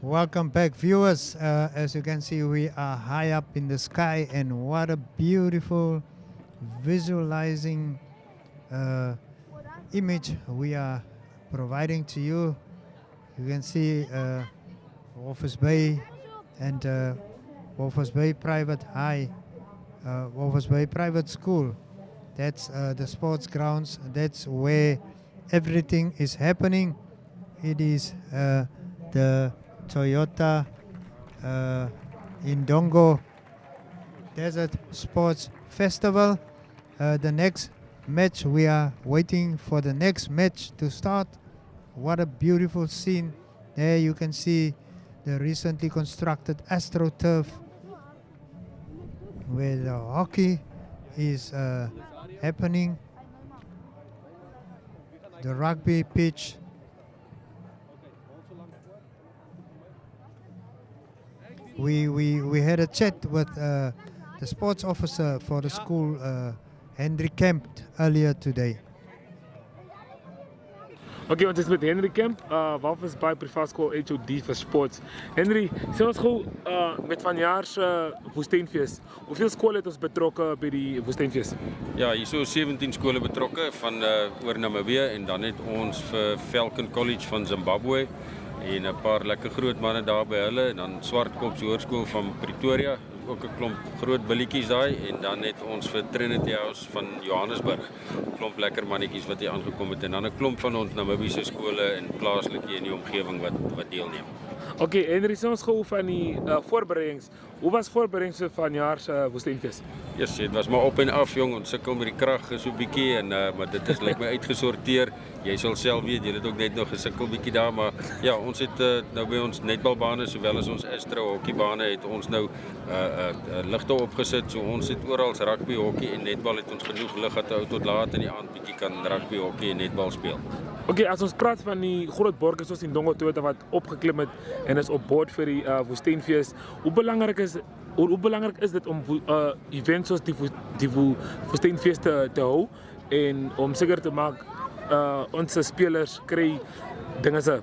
Welcome back, viewers. As you can see, we are high up in the sky, and what a beautiful visualizing image we are providing to you. You can see Walvis Bay and Walvis Bay Walvis Bay Private School. That's the sports grounds. That's where everything is happening. It is the Toyota Indongo Desert Sports Festival. The next match, we are waiting for the next match to start. What a beautiful scene. There you can see the recently constructed AstroTurf where the hockey is happening. The rugby pitch. We had a chat with the sports officer for the school, Henry Kemp, earlier today. Okay, ons is met Henry Kemp, Walvis Bay Private School HOD vir sports. Henry, sê ons gou met vanjaar se woestynfees. Hoeveel skole het ons betrokke by die woestynfees? Ja, hier so 17 skole betrokke van oor Namibië en dan het ons vir Falcon College van Zimbabwe en 'n paar lekker groot manne daar by hulle en dan Swartkop Hoërskool van Pretoria, ook 'n klomp groot billetjies daai en dan het ons vir Trinity House van Johannesburg, 'n klomp lekker mannetjies wat hier aangekom het en dan 'n klomp van ons Namibiese skole en plaaslike in die omgewing wat deelneem. Okay, Henry, sê ons gou van die voorbereidings. Hoe was voorbereidings vir vanjaar se woestynfees? Yes, dit was maar op en af jong, ons sukkel met die krag so 'n bietjie en maar dit is lyk my uitgesorteer. Jy sal self weet, jy het ook net nog gesukkel bietjie daar, maar ja, ons het nou by ons netbalbane sowel as ons Astro hokkiebane het ons nou ligte opgesit. So ons het oral rugby, hokkie en netbal het ons genoeg lig dat ou tot laat in die aand bietjie kan rugby, hokkie en netbal speel. Okay, as ons praat van die groot borgers soos Indongo Toyota wat opgeklim het en is op boord vir die woestynfees, hoe belangrik is dit om events soos die woestynfees te hou en om seker te maak ons spelers kry dinge se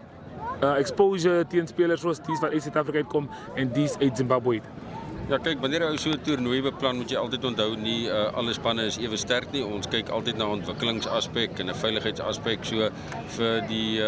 exposure teen spelers soos die wat uit Suid-Afrika uitkom en die uit Zimbabwe. Ja, kyk, wanneer jy so 'n toernooi beplan, moet jy altyd onthou nie alle spanne is ewe sterk nie. Ons kyk altyd na ontwikkelingsaspek en 'n veiligheidsaspek. So vir die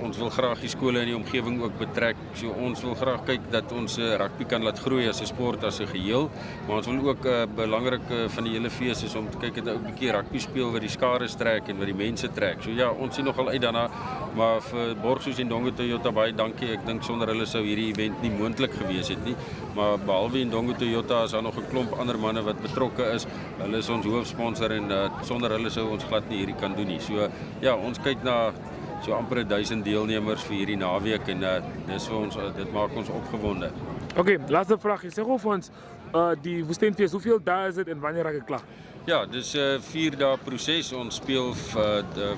ons wil graag die skole in die omgewing ook betrek. So ons wil graag kyk dat ons rugby kan laat groei as 'n sport as 'n geheel, maar ons wil ook belangrik van die hele fees is om te kyk dat 'n bietjie rugby speel wat die skare trek en wat die mense trek. So ja, ons sien nogal uit daarna, maar vir borg soos Indongo Toyota baie dankie. Ek dink sonder hulle sou hierdie event nie moontlik gewees het nie. Maar behalwe Indongo Toyota is daar nog 'n klomp ander manne wat betrokke is. Hulle is ons hoofsponsor en sonder hulle sou ons glad nie hierdie kan doen nie. So ja, ons kyk na so amper 1000 deelnemers vir hierdie naweek en dis vir ons dit maak ons opgewonde. Okay, laaste vraag. Sê gou vir ons die woestynfees, hoeveel dae is dit en wanneer raak dit klaar? Ja, dis 'n 4 dae proses. Ons speel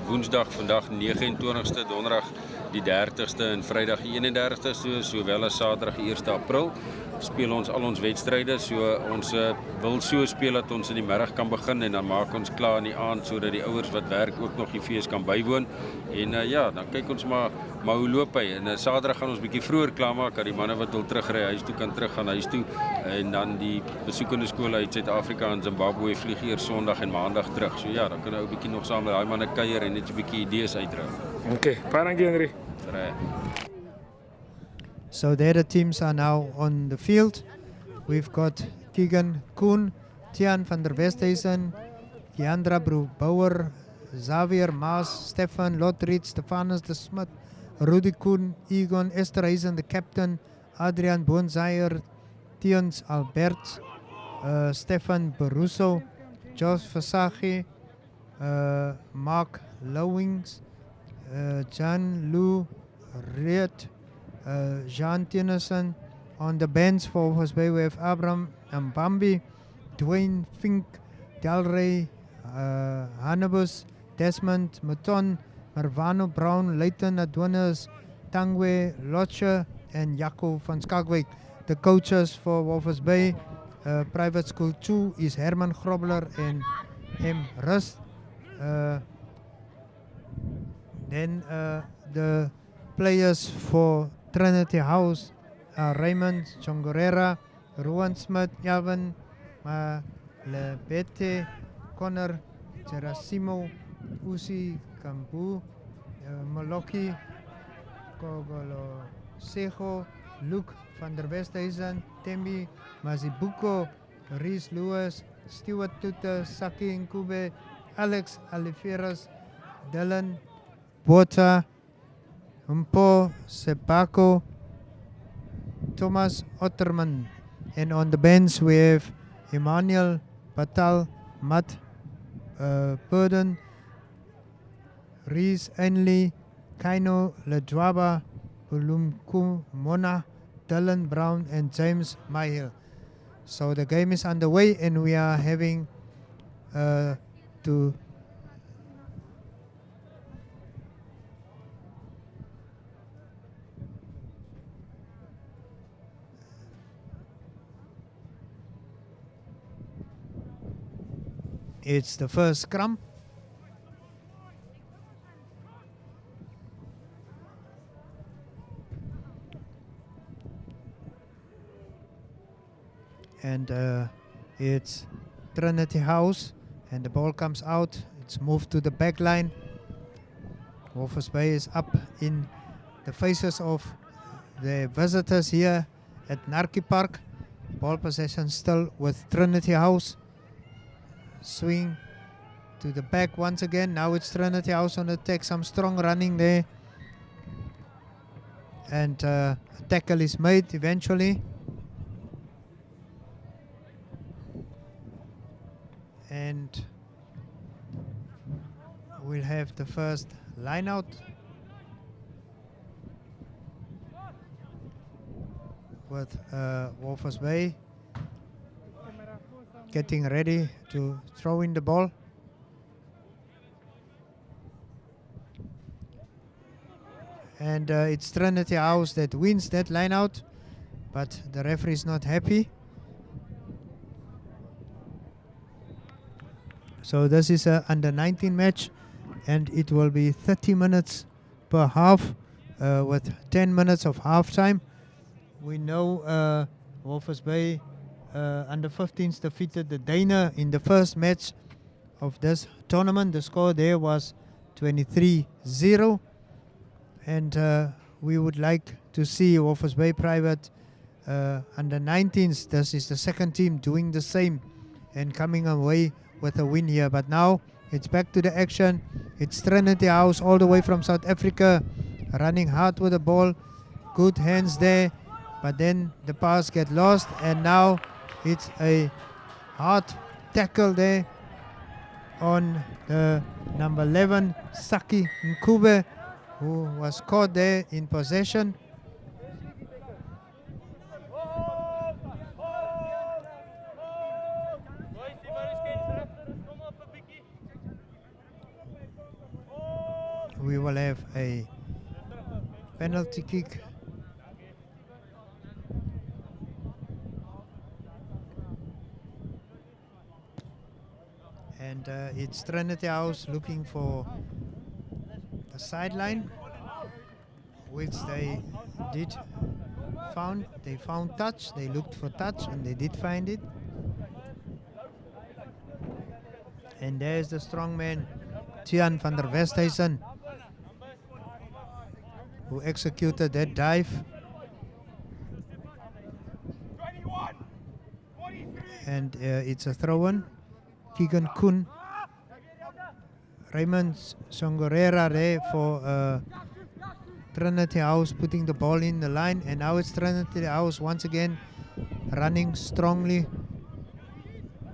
Woensdag vandag 29ste, Donderdag die 30ste en Vrydag die 31ste, sowel as Saterdag die 1 April. Speel ons al ons wedstryde, so ons wil so speel dat ons in die middag kan begin en dan maak ons klaar in die aand sodat die ouers wat werk ook nog die fees kan bywoon. En ja, dan kyk ons maar hoe loop hy. En Saterdag gaan ons bietjie vroeër klaar maak dat die manne wat wil terugry huis toe kan terug gaan huis toe en dan die besoekende skole uit Suid-Afrika en Zimbabwe vlieg eers Sondag en Maandag terug. So ja, dan kan ou bietjie nog saam met daai manne kuier en net 'n bietjie idees uitdra. Okay, baie dankie Henry. So there the teams are now on the field. We've got Keegan Koen, Tian van der Westhuizen, Kiandra Brouwer, Xavier Maas, Stefan Lotriet, Stefanus de Smit, Rudy Koen, Egon Esterhuizen, the captain, Adrian Boonzaier, Tiens Albert, Stefan Beruso, Jos Versaghi, Mark Lowings, Jan Lou Reed, Jean Tennyson. On the bench for Walvis Bay we have Abraham Mbambi, Dwayne Fink, Delray, Hannibus, Desmond Mouton, Marvano Brown, Leighton Adonis, Tangwe Locher and Jaco van Skagwyk. The coaches for Walvis Bay Private School 2 is Herman Grobler and M. Rust. Then the players for Trinity House are Raymond Chongorera, Ruan Smith, Yavin Lebete, Connor Gerasimo, Usi Kambu, Moloki Kogolo Sejo, Luke van der Westhuizen, Tembi Mazibuko, Reese Lewis, Stuart Tutte, Saki Nkube, Alex Aliferas, Dylan Bota, Mpo Sepako, Thomas Otterman. And on the bench we have Emmanuel Patal, Matt Burden, Reese Ainley, Kaino Ledwaba, Bulumku Mona, Dylan Brown and James Mahill. So the game is underway and we are having to it's the first scrum. And it's Trinity House and the ball comes out. It's moved to the back line. Walvis Bay is up in the faces of the visitors here at Narki Park. Ball possession still with Trinity House. Swing to the back once again. Now it's Trinity House on attack. Some strong running there. And a tackle is made eventually. And we'll have the first line out. With Walvis Bay getting ready to throw in the ball. And it's Trinity House that wins that line out, but the referee is not happy. So this is a under 19 match and it will be 30 minutes per half with 10 minutes of half time. We know Walvis Bay under 15s defeated the Dana in the first match of this tournament. The score there was 23-0. And we would like to see Walvis Bay Private under 19s. This is the second team doing the same and coming away with a win here. But now it's back to the action. It's Trinity House all the way from South Africa, running hard with the ball. Good hands there, but then the pass get lost, and now it's a hard tackle there on the number 11 Saki Nkube, who was caught there in possession. We will have a penalty kick. And it's Trinity House looking for the sideline, which they did found. They found touch. They looked for touch and they did find it. And there's the strong man, Tian van der Westhuizen, who executed that dive. And it's a throw-in. Keegan Koen, Raymond Songorera there for Trinity House, putting the ball in the line. And now it's Trinity House once again running strongly,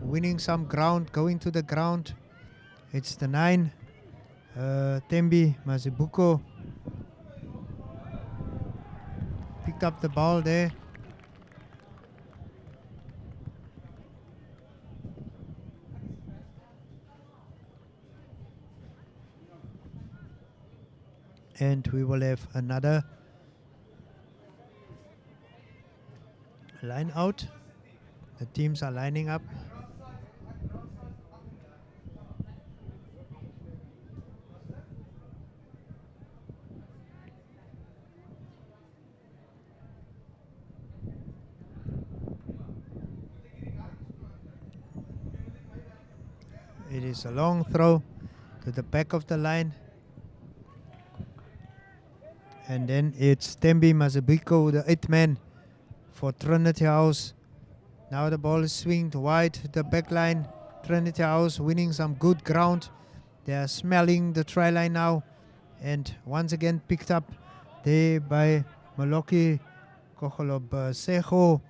winning some ground, going to the ground. It's the 9, Tembi Mazibuko, picked up the ball there. And we will have another line out. The teams are lining up. it is a long throw to the back of the line. And then it's Tembi Mazabiko, the 8th man for Trinity House. Now the ball is swinged wide to the back line. Trinity House winning some good ground. They are smelling the try line now. And once again picked up there by Maloki Kocholob Sejo.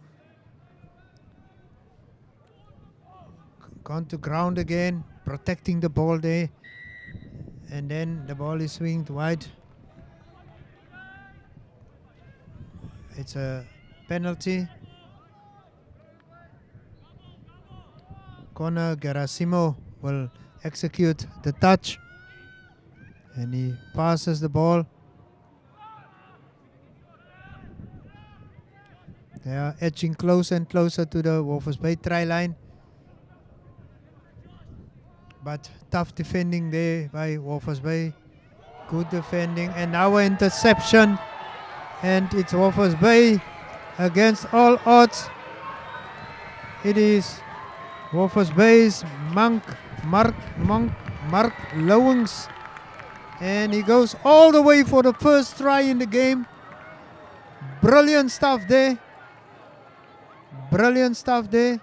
Gone to ground again, protecting the ball there. And then the ball is swinged wide. It's a penalty. Connor Gerasimo will execute the touch. And he passes the ball. They are edging closer and closer to the Walvis Bay try line. But tough defending there by Walvis Bay. Good defending. And now an interception. And it's Walvis Bay against all odds. It is Walvis Bay's Mark Lowings. And he goes all the way for the first try in the game. Brilliant stuff there. Brilliant stuff there.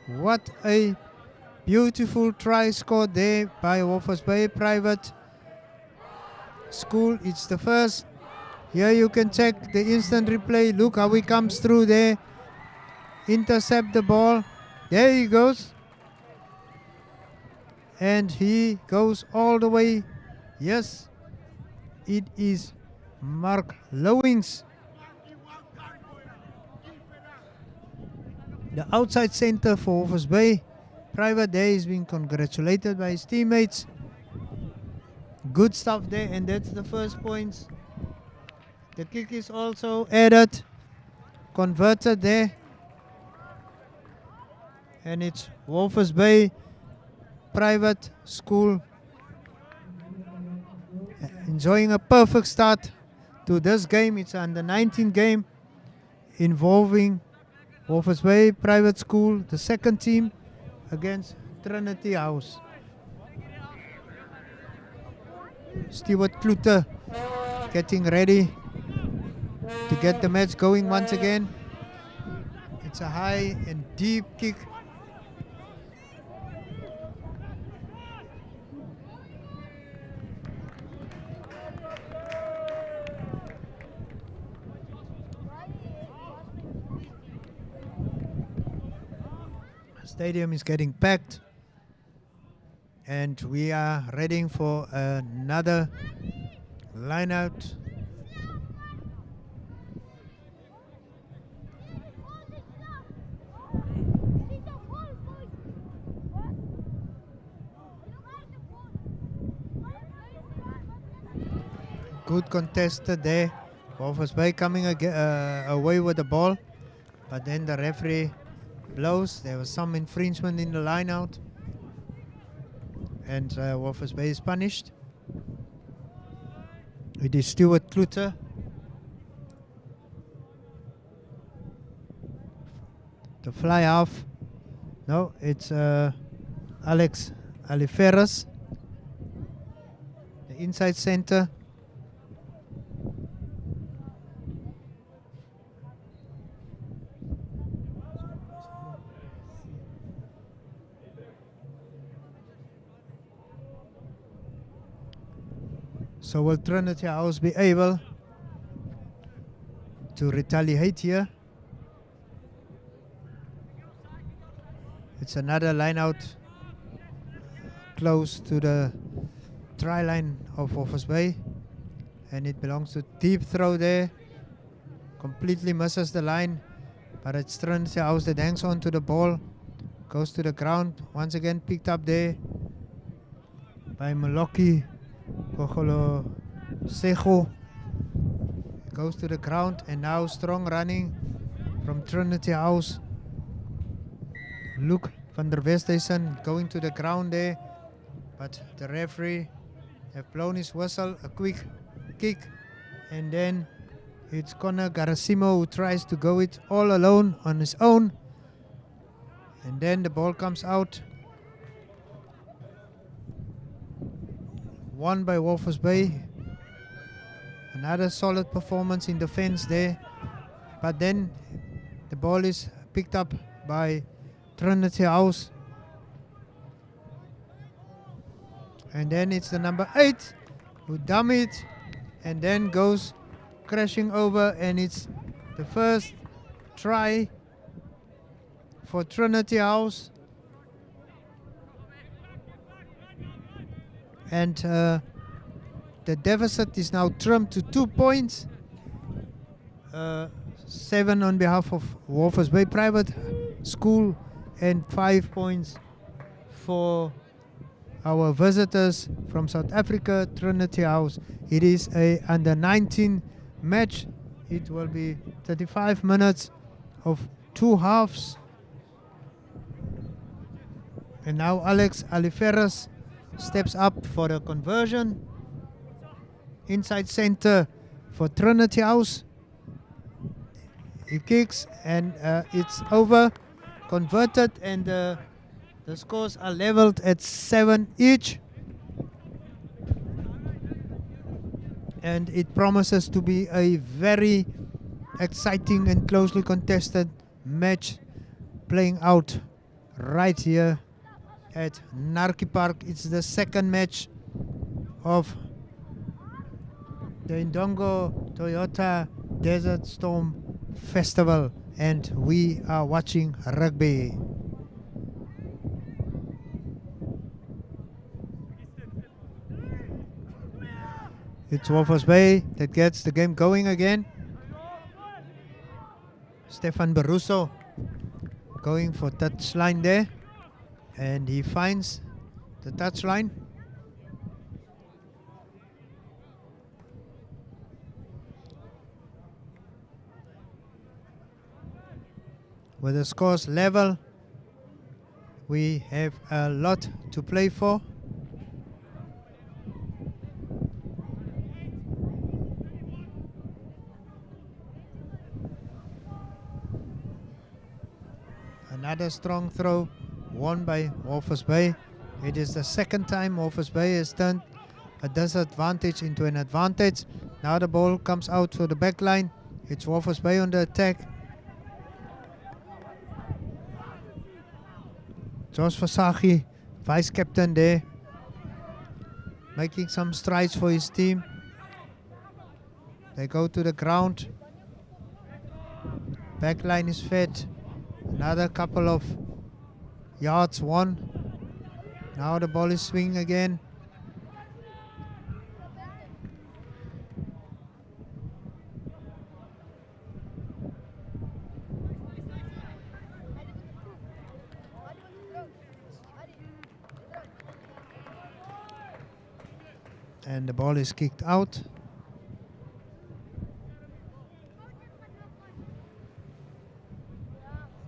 What a beautiful try scored there by Walvis Bay Private School. It's the first. Here you can check the instant replay. Look how he comes through there. Intercept the ball. There he goes. And he goes all the way. Yes, it is Mark Lowings. The outside center for Walvis Bay Private there is being congratulated by his teammates. Good stuff there, and that's the first points. The kick is also added, converted there. And it's Walvis Bay Private School enjoying a perfect start to this game. It's under 19 game involving Walvis Bay Private School, the second team, against Trinity House. Stewart Kluter getting ready to get the match going once again. It's a high and deep kick. Stadium is getting packed, and we are ready for another line out. Good contested there. Walvis Bay coming away with the ball, but then the referee blows. There was some infringement in the line out, and Walvis Bay is punished. It is Stewart Kluter. The fly half. No, it's Alex Aliferas, the inside center. So will Trinity House be able to retaliate here? It's another line out close to the try line of Walvis Bay, and it belongs to deep throw there. Completely misses the line, but it's Trinity House that hangs on to the ball, goes to the ground. Once again picked up there by Maloki Kocholo Sejo. Goes to the ground, and now strong running from Trinity House. Luke van der Westhuizen going to the ground there, but the referee have blown his whistle. A quick kick, and then it's Connor Garasimo who tries to go it all alone on his own. And then the ball comes out. Won by Walvis Bay. Another solid performance in defense there. But then the ball is picked up by Trinity House. And then it's the number 8 who dump it and then goes crashing over, and it's the first try for Trinity House. And the deficit is now trimmed to 2 points. 7 on behalf of Walvis Bay Private School and 5 points for our visitors from South Africa, Trinity House. It is a under 19 match. It will be 35 minutes of 2 halves. And now Alex Aliferras steps up for the conversion. Inside center for Trinity House. He kicks and it's over. Converted, and the scores are leveled at 7 each. And it promises to be a very exciting and closely contested match playing out right here at Narki Park. It's the second match of the Indongo Toyota Desert Storm Festival, and we are watching rugby. It's Walvis Bay that gets the game going again. Stefan Baruso going for touchline there, and he finds the touchline. With the scores level, we have a lot to play for. Another strong throw won by Walvis Bay. It is the second time Walvis Bay has turned a disadvantage into an advantage. Now the ball comes out for the back line. It's Walvis Bay on the attack. Josh Fasagi, vice captain there, making some strides for his team. They go to the ground. Back line is fed. Another couple of yards won. Now the ball is swinging again. And the ball is kicked out.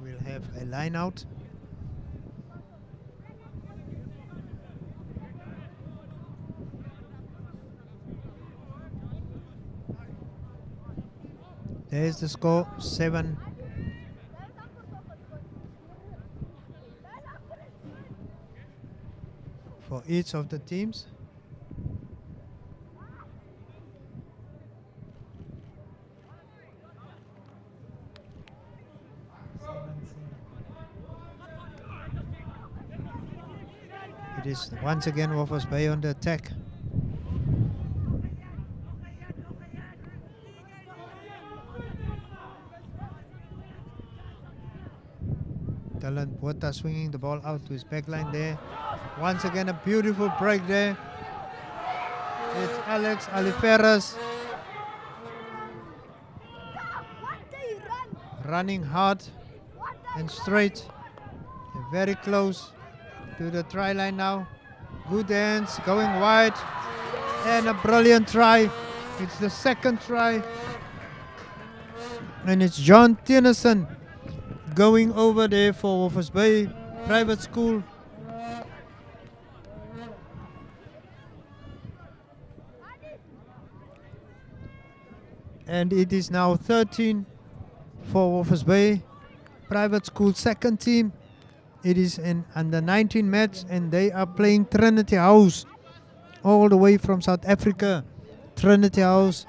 We'll have a line out. There's the score, 7. For each of the teams. It is once again Walvis Bay on the attack. Dylan Bota swinging the ball out to his back line there. Once again a beautiful break there. It's Alex Aliferras running hard and straight. They're very close to the try line now. Good hands, going wide, and a brilliant try. It's the second try, and it's John Tennyson going over there for Walvis Bay Private School. And it is now 13 for Walvis Bay Private School second team, It is an under 19 match and they are playing Trinity House all the way from South Africa. Trinity House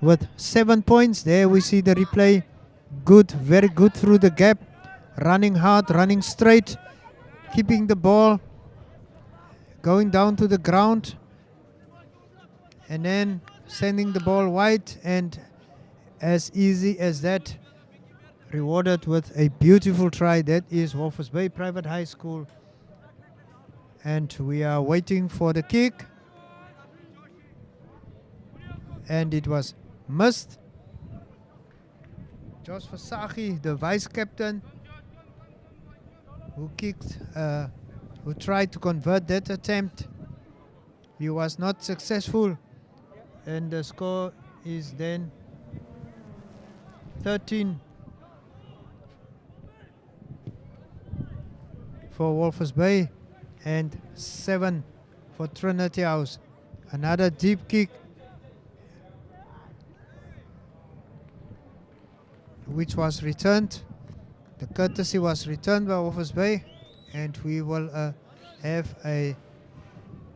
with 7 points. There we see the replay. Good, very good through the gap. Running hard, running straight, keeping the ball, going down to the ground, and then sending the ball wide, and as easy as that, rewarded with a beautiful try. That is Walvis Bay Private High School. And we are waiting for the kick. And it was missed. Josh Fasagi, the vice captain, who tried to convert that attempt. He was not successful. And the score is then 13 for Walvis Bay and 7 for Trinity House. Another deep kick, which was returned. The courtesy was returned by Walvis Bay, and we will have a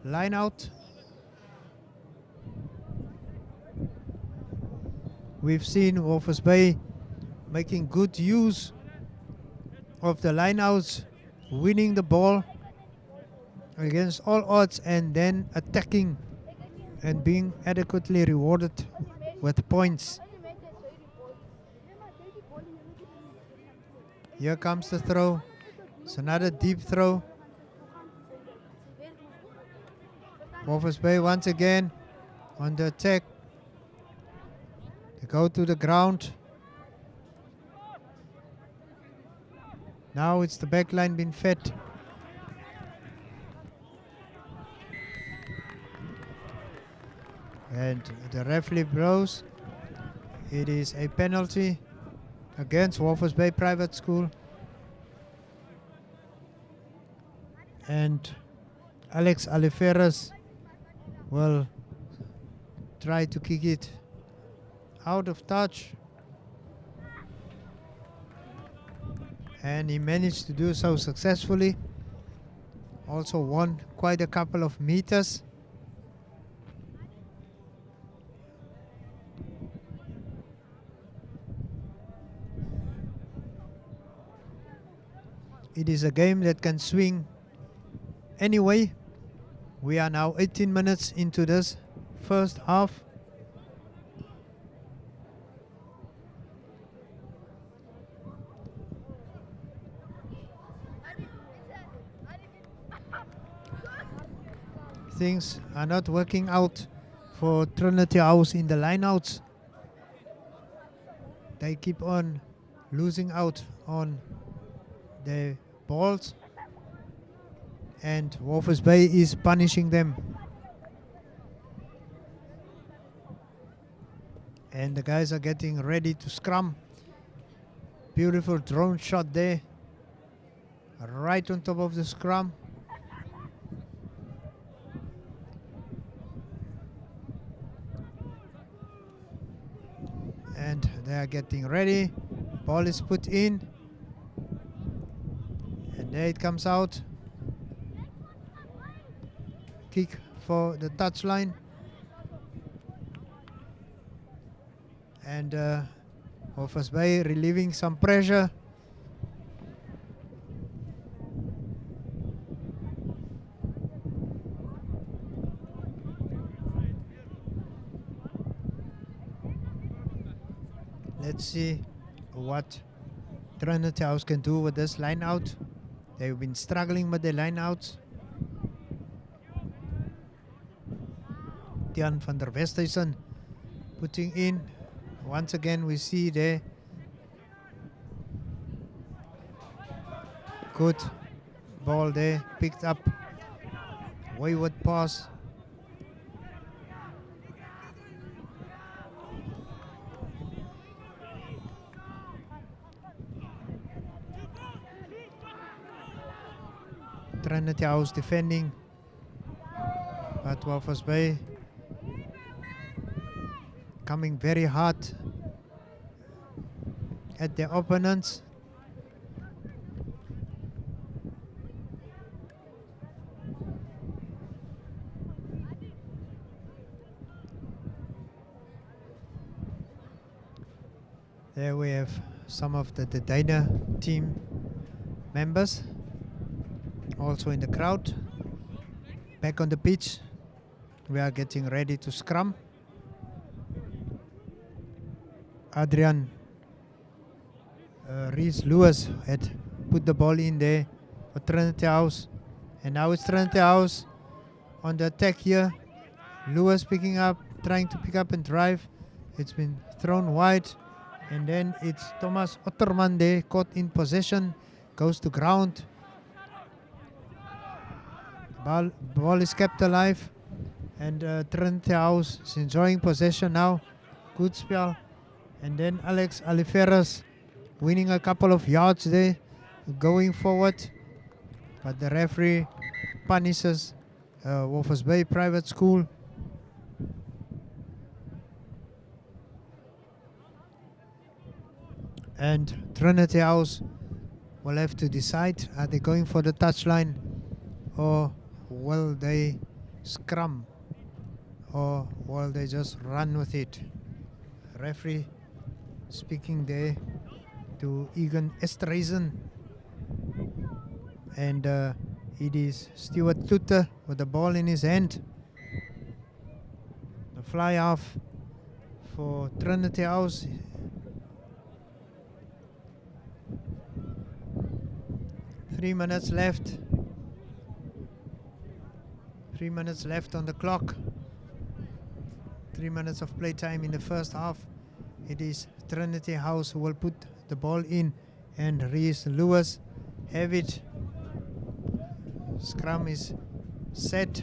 line out. We've seen Walvis Bay making good use of the line outs, winning the ball against all odds, and then attacking and being adequately rewarded with points. Here comes the throw. It's another deep throw. Walvis Bay once again on the attack. They go to the ground. Now it's the back line being fed. And the referee blows. It is a penalty against Walvis Bay Private School. And Alex Aliferas will try to kick it out of touch. And he managed to do so successfully. Also won quite a couple of meters. It is a game that can swing anyway. We are now 18 minutes into this first half. Things are not working out for Trinity House in the lineouts. They keep on losing out on the balls, and Walvis Bay is punishing them. And the guys are getting ready to scrum. Beautiful drone shot there, right on top of the scrum. And they are getting ready. Ball is put in. And there it comes out. Kick for the touchline. And Walvis Bay relieving some pressure. Let's see what Trinity House can do with this line out. They've been struggling with the line outs. Tian van der Westhuizen putting in. Once again we see there. Good ball there, picked up. Wayward pass. Trinity House defending, but Walvis Bay coming very hard at their opponents. There we have some of the Dana team members also in the crowd. Back on the pitch, we are getting ready to scrum. Adrian Reese Lewis had put the ball in there for Trinity House, and now it's Trinity House on the attack here. Lewis trying to pick up and drive. It's been thrown wide, and then it's Thomas Otterman there, caught in possession, goes to ground. Ball is kept alive, and Trinity House is enjoying possession now. Good spell, and then Alex Aliferas winning a couple of yards there, going forward, but the referee punishes Walvis Bay Private School. And Trinity House will have to decide, are they going for the touchline, or will they scrum, or will they just run with it? Referee speaking there to Egan Esterhazen, and it is Stuart Tutte with the ball in his hand. The fly off for Trinity House. Three minutes left on the clock. 3 minutes of playtime in the first half. It is Trinity House who will put the ball in, and Reese Lewis have it. Scrum is set.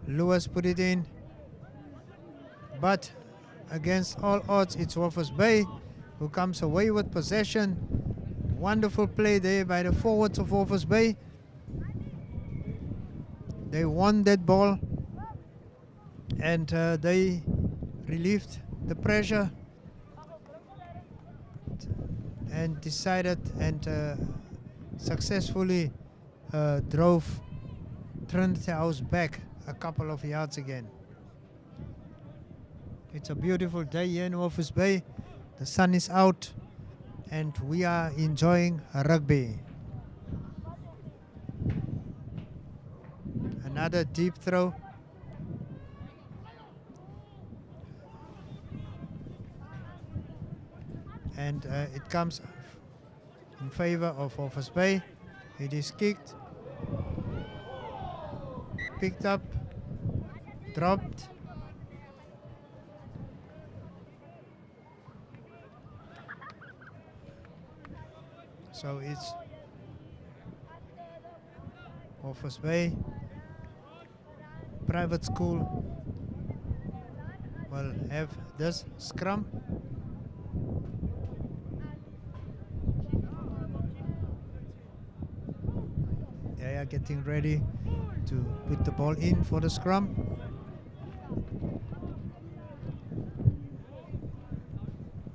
Lewis put it in, but against all odds, it's Walvis Bay who comes away with possession. Wonderful play there by the forwards of Walvis Bay. They won that ball, and they relieved the pressure and decided and successfully drove Trinity House back a couple of yards again. It's a beautiful day here in Walvis Bay. The sun is out, and we are enjoying rugby. Another deep throw. And it comes in favor of Walvis Bay. It is kicked, picked up, dropped. So it's Walvis Bay Private School will have this scrum. They are getting ready to put the ball in for the scrum.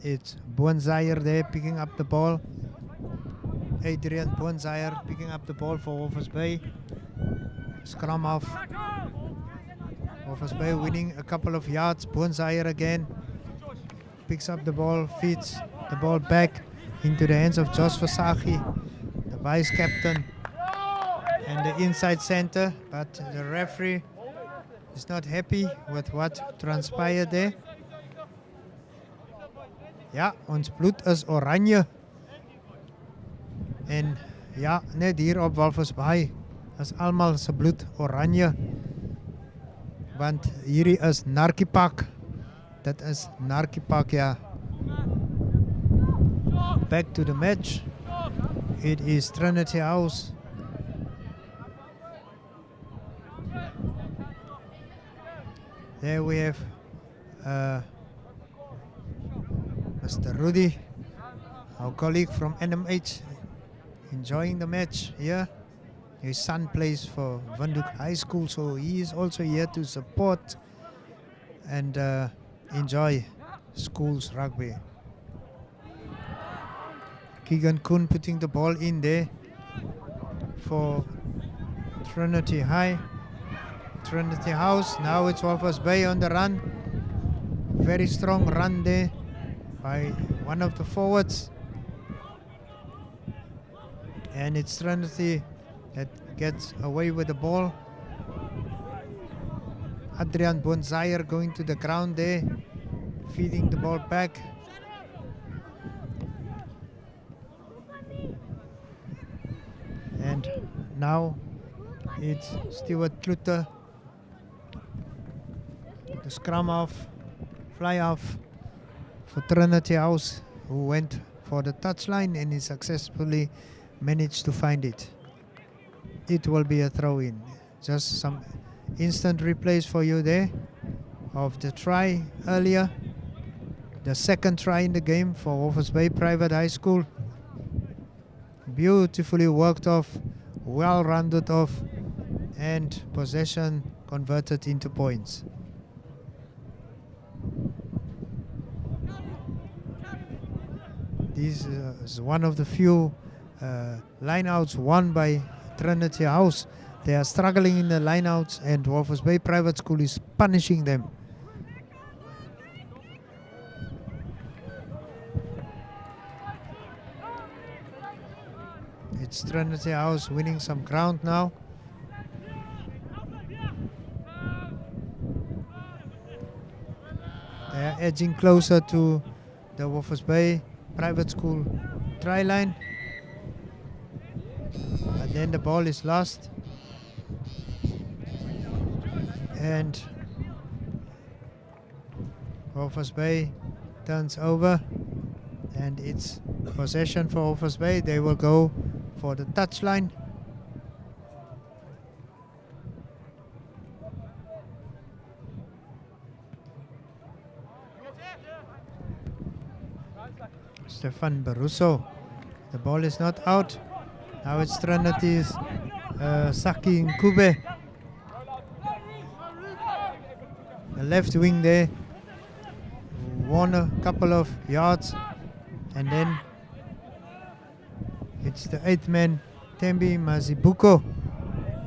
It's Boonzayer there picking up the ball. Adrian Boonzayer picking up the ball for Walvis Bay. Scrum off. Walvis Bay winning a couple of yards. Boonzayer again picks up the ball, feeds the ball back into the hands of Josh Vasagi, the vice captain and the inside center, but the referee is not happy with what transpired there. Ja, ons bloed is oranje. En ja, net hier op Walvis Bay is almal se bloed oranje. Want hierdie is narkiepak. Dit is narkiepak, ja. Back to the match. It is Trinity House. There we have Mr. Rudy, our colleague from NMH, enjoying the match here. His son plays for Windhoek High School, so he is also here to support and enjoy school's rugby. Keegan Koen putting the ball in there for Trinity House. Now it's Walvis Bay on the run. Very strong run there by one of the forwards. And it's Trinity that gets away with the ball. Adrian Bonzayer going to the ground there, feeding the ball back. And now it's Stuart Kluter. The scrum off, fly off for Trinity House, who went for the touchline and he successfully managed to find it. It will be a throw-in. Just some instant replays for you there of the try earlier. The second try in the game for Walvis Bay Private High School. Beautifully worked off, well rounded off, and possession converted into points. This is one of the few lineouts won by Trinity House. They are struggling in the lineouts and Walvis Bay Private School is punishing them. It's Trinity House winning some ground now. They are edging closer to the Walvis Bay Private School try line. But then the ball is lost. And Walvis Bay turns over. And it's possession for Walvis Bay. They will go for the touchline. Stefan Baruso. The ball is not out. Now it's Trinity's Saki Nkube. The left wing there won a couple of yards. And then it's the 8th man, Tembi Mazibuko,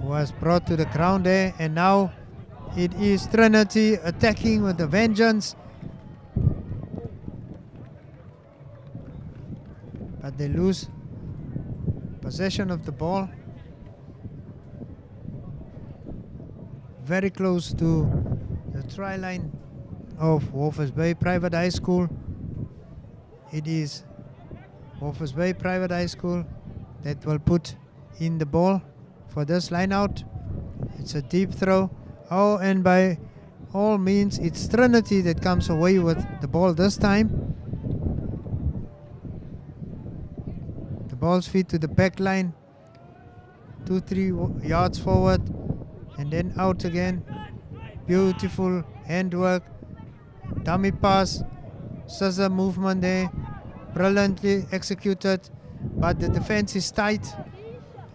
who was brought to the ground there. And now it is Trinity attacking with a vengeance. But they lose possession of the ball. Very close to the try line of Walvis Bay Private High School. It is Walvis Bay Private High School that will put in the ball for this line out. It's a deep throw. Oh, and by all means, it's Trinity that comes away with the ball this time. The ball's feed to the back line. 2-3 yards forward and then out again. Beautiful handwork. Dummy pass. Scissor movement there. Brilliantly executed. But the defense is tight.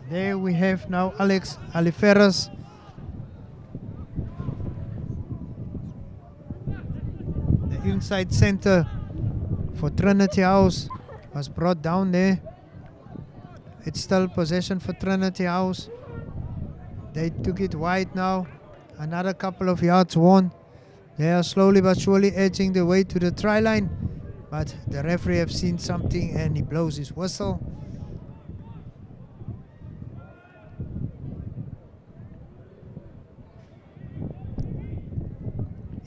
There we have now Alex Aliferas. The inside center for Trinity House was brought down there. It's still possession for Trinity House. They took it wide now. Another couple of yards won. They are slowly but surely edging their way to the try line. But the referee have seen something and he blows his whistle.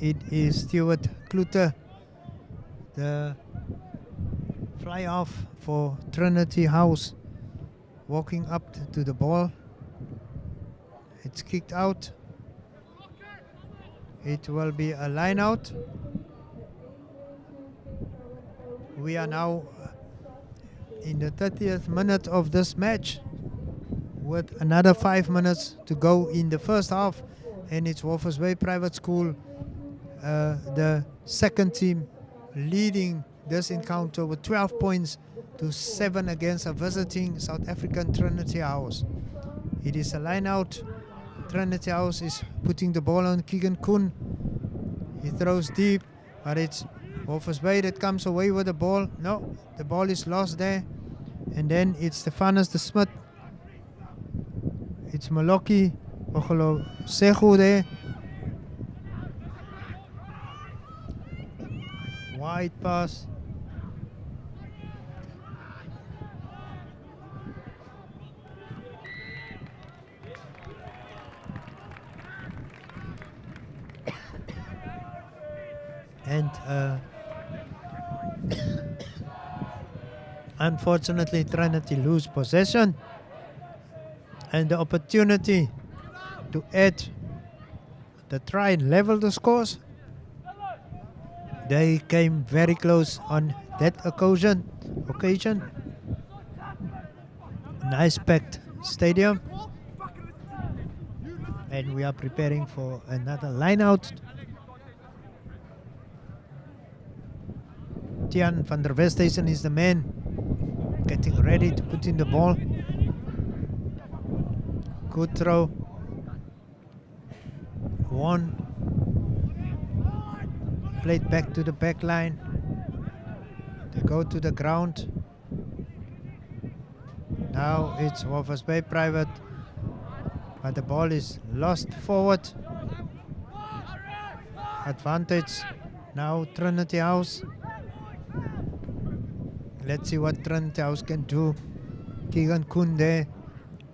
It is Stuart Kluter, the fly off for Trinity House, walking up to the ball. It's kicked out. It will be a line out. We are now in the 30th minute of this match with another 5 minutes to go in the first half, and it's Walvis Bay Private School, the second team, leading this encounter with 12 points to 7 against a visiting South African Trinity House. It is a line out. Trinity House is putting the ball on Keegan Kuhn. He throws deep, but it's Walvis Bay that comes away with the ball. No, the ball is lost there. And then it's Stefanus de Smit. It's Maloki Ogolo Segu there. Wide pass. And unfortunately, Trinity lose possession and the opportunity to add the try and level the scores. They came very close on that occasion. Nice packed stadium. And we are preparing for another line out. Tian van der Westhuizen is the man getting ready to put in the ball. Good throw. One. Played back to the back line. They go to the ground. Now it's Walvis Bay Private, but the ball is lost forward. Advantage now Trinity House. Let's see what Trinity House can do. Keegan Koen there,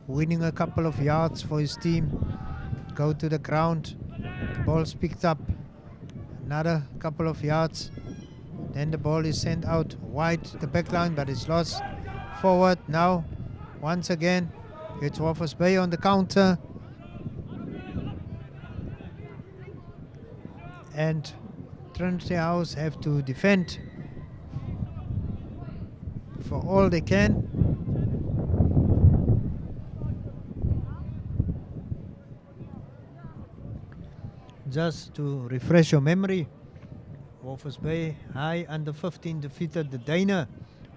winning a couple of yards for his team. Go to the ground. The ball's picked up. Another couple of yards. Then the ball is sent out wide the back line, but it's lost forward now. Once again, it's Walvis Bay on the counter. And Trinity House have to defend for all they can. Just to refresh your memory, Walvis Bay high under 15 defeated the Dana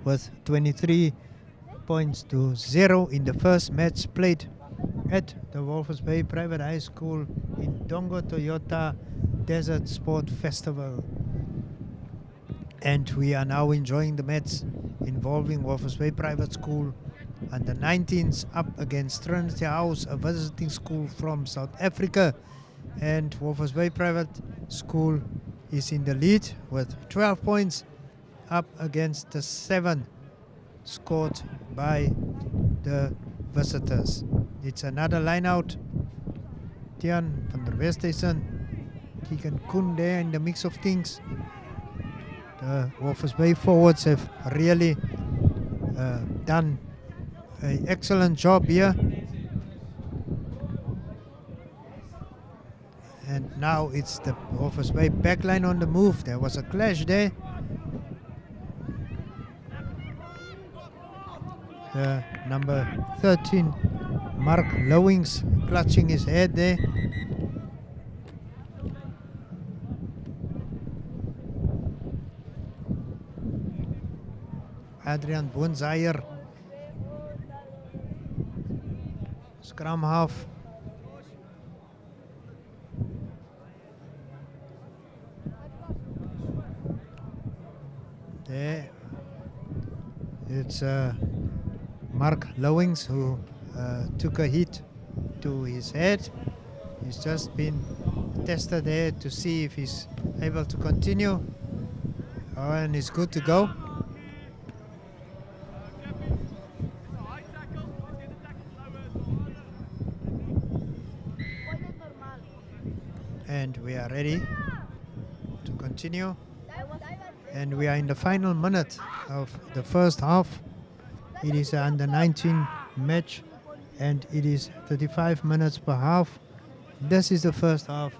with 23 points to 0 in the first match played at the Walvis Bay Private High School in Indongo Toyota Desert Sport Festival. And we are now enjoying the match involving Walvis Bay Private School and the 19s up against Trinity House, a visiting school from South Africa. And Walvis Bay Private School is in the lead with 12 points up against the 7 scored by the visitors. It's another line out. Tian van der Westhuizen, Keegan Koen there in the mix of things. The Walvis Bay forwards have really done an excellent job here. And now it's the Walvis Bay backline on the move. There was a clash there. The number 13, Mark Lowings, clutching his head there. Adrian Boonzaier, scrum half. There, it's Mark Lowings who took a hit to his head. He's just been tested there to see if he's able to continue. Oh, and he's good to go. And we are ready to continue. And we are in the final minute of the first half. It is an under 19 match and it is 35 minutes per half. This is the first half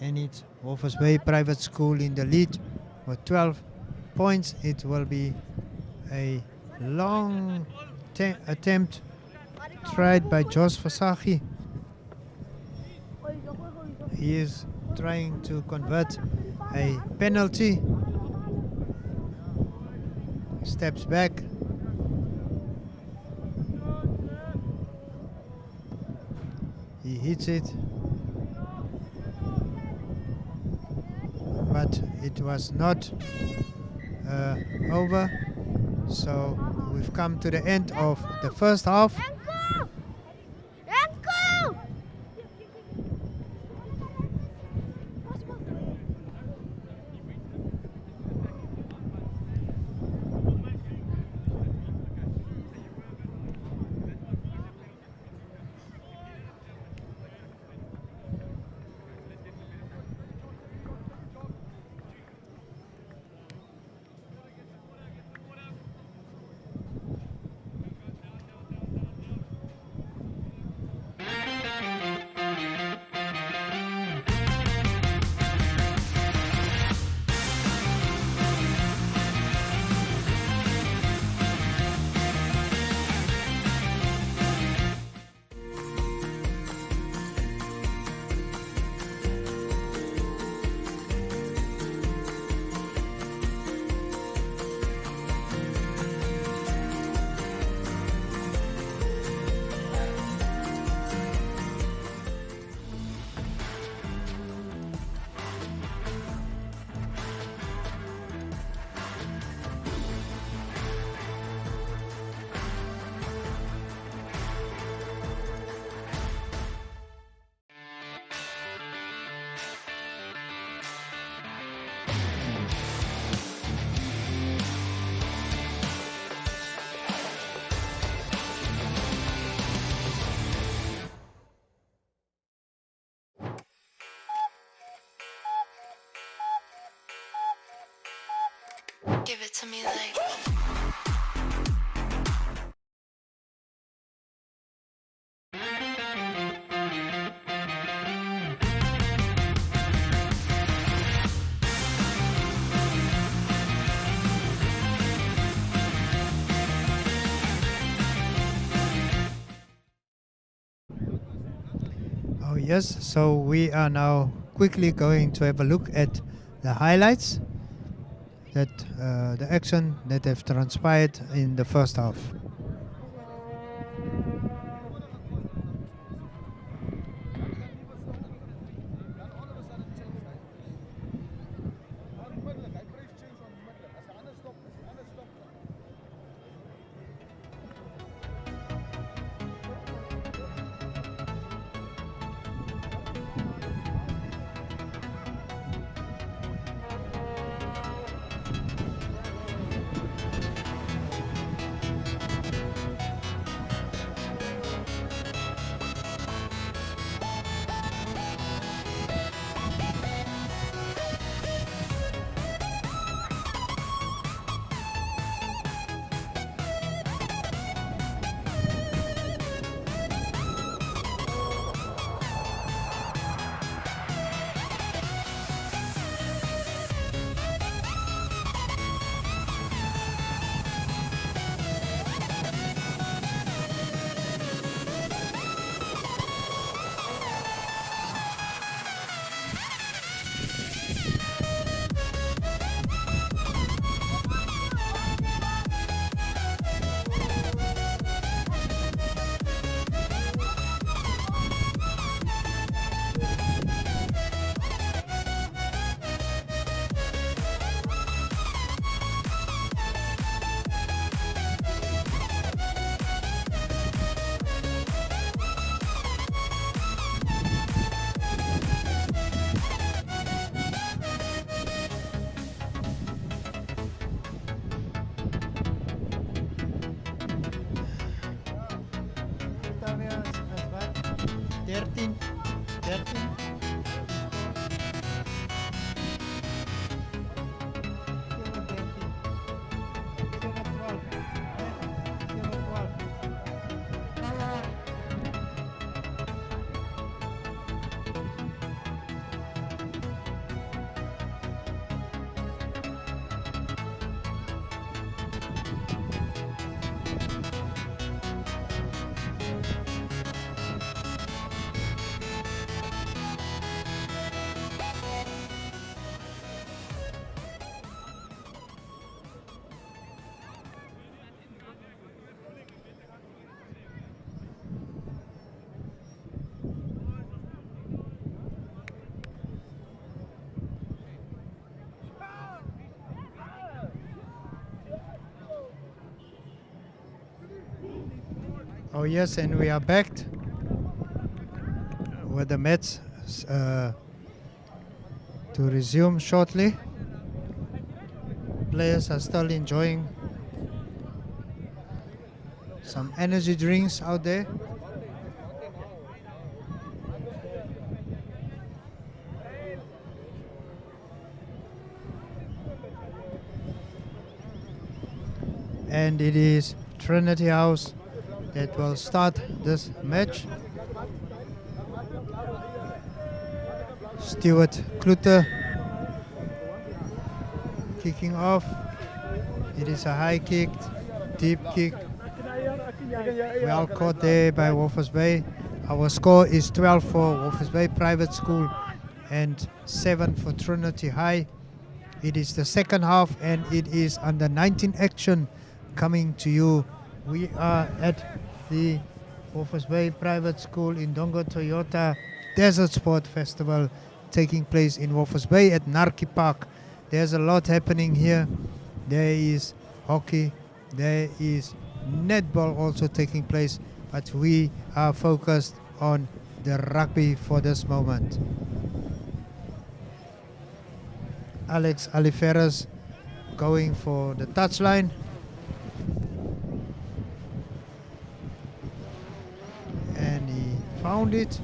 and it's Walvis Bay Private School in the lead with 12 points. It will be a long attempt tried by Jos Vasagi. He is trying to convert a penalty. Steps back. He hits it. But it was not over. So we've come to the end of the first half. Give it to me like. Oh yes, so we are now quickly going to have a look at the highlights that the action that have transpired in the first half. Oh yes, and we are back with the match to resume shortly. Players are still enjoying some energy drinks out there. And it is Trinity House that will start this match. Stuart Kluter kicking off. It is a high kick, deep kick. Well caught there by Walvis Bay. Our score is 12 for Walvis Bay Private School and 7 for Trinity High. It is the second half and it is under 19 action coming to you. We are at the Walvis Bay Private School Indongo Toyota Desert Sport Festival taking place in Walvis Bay at Narki Park. There's a lot happening here. There is hockey, there is netball also taking place, but we are focused on the rugby for this moment. Alex Aliferas going for the touchline. And he found it.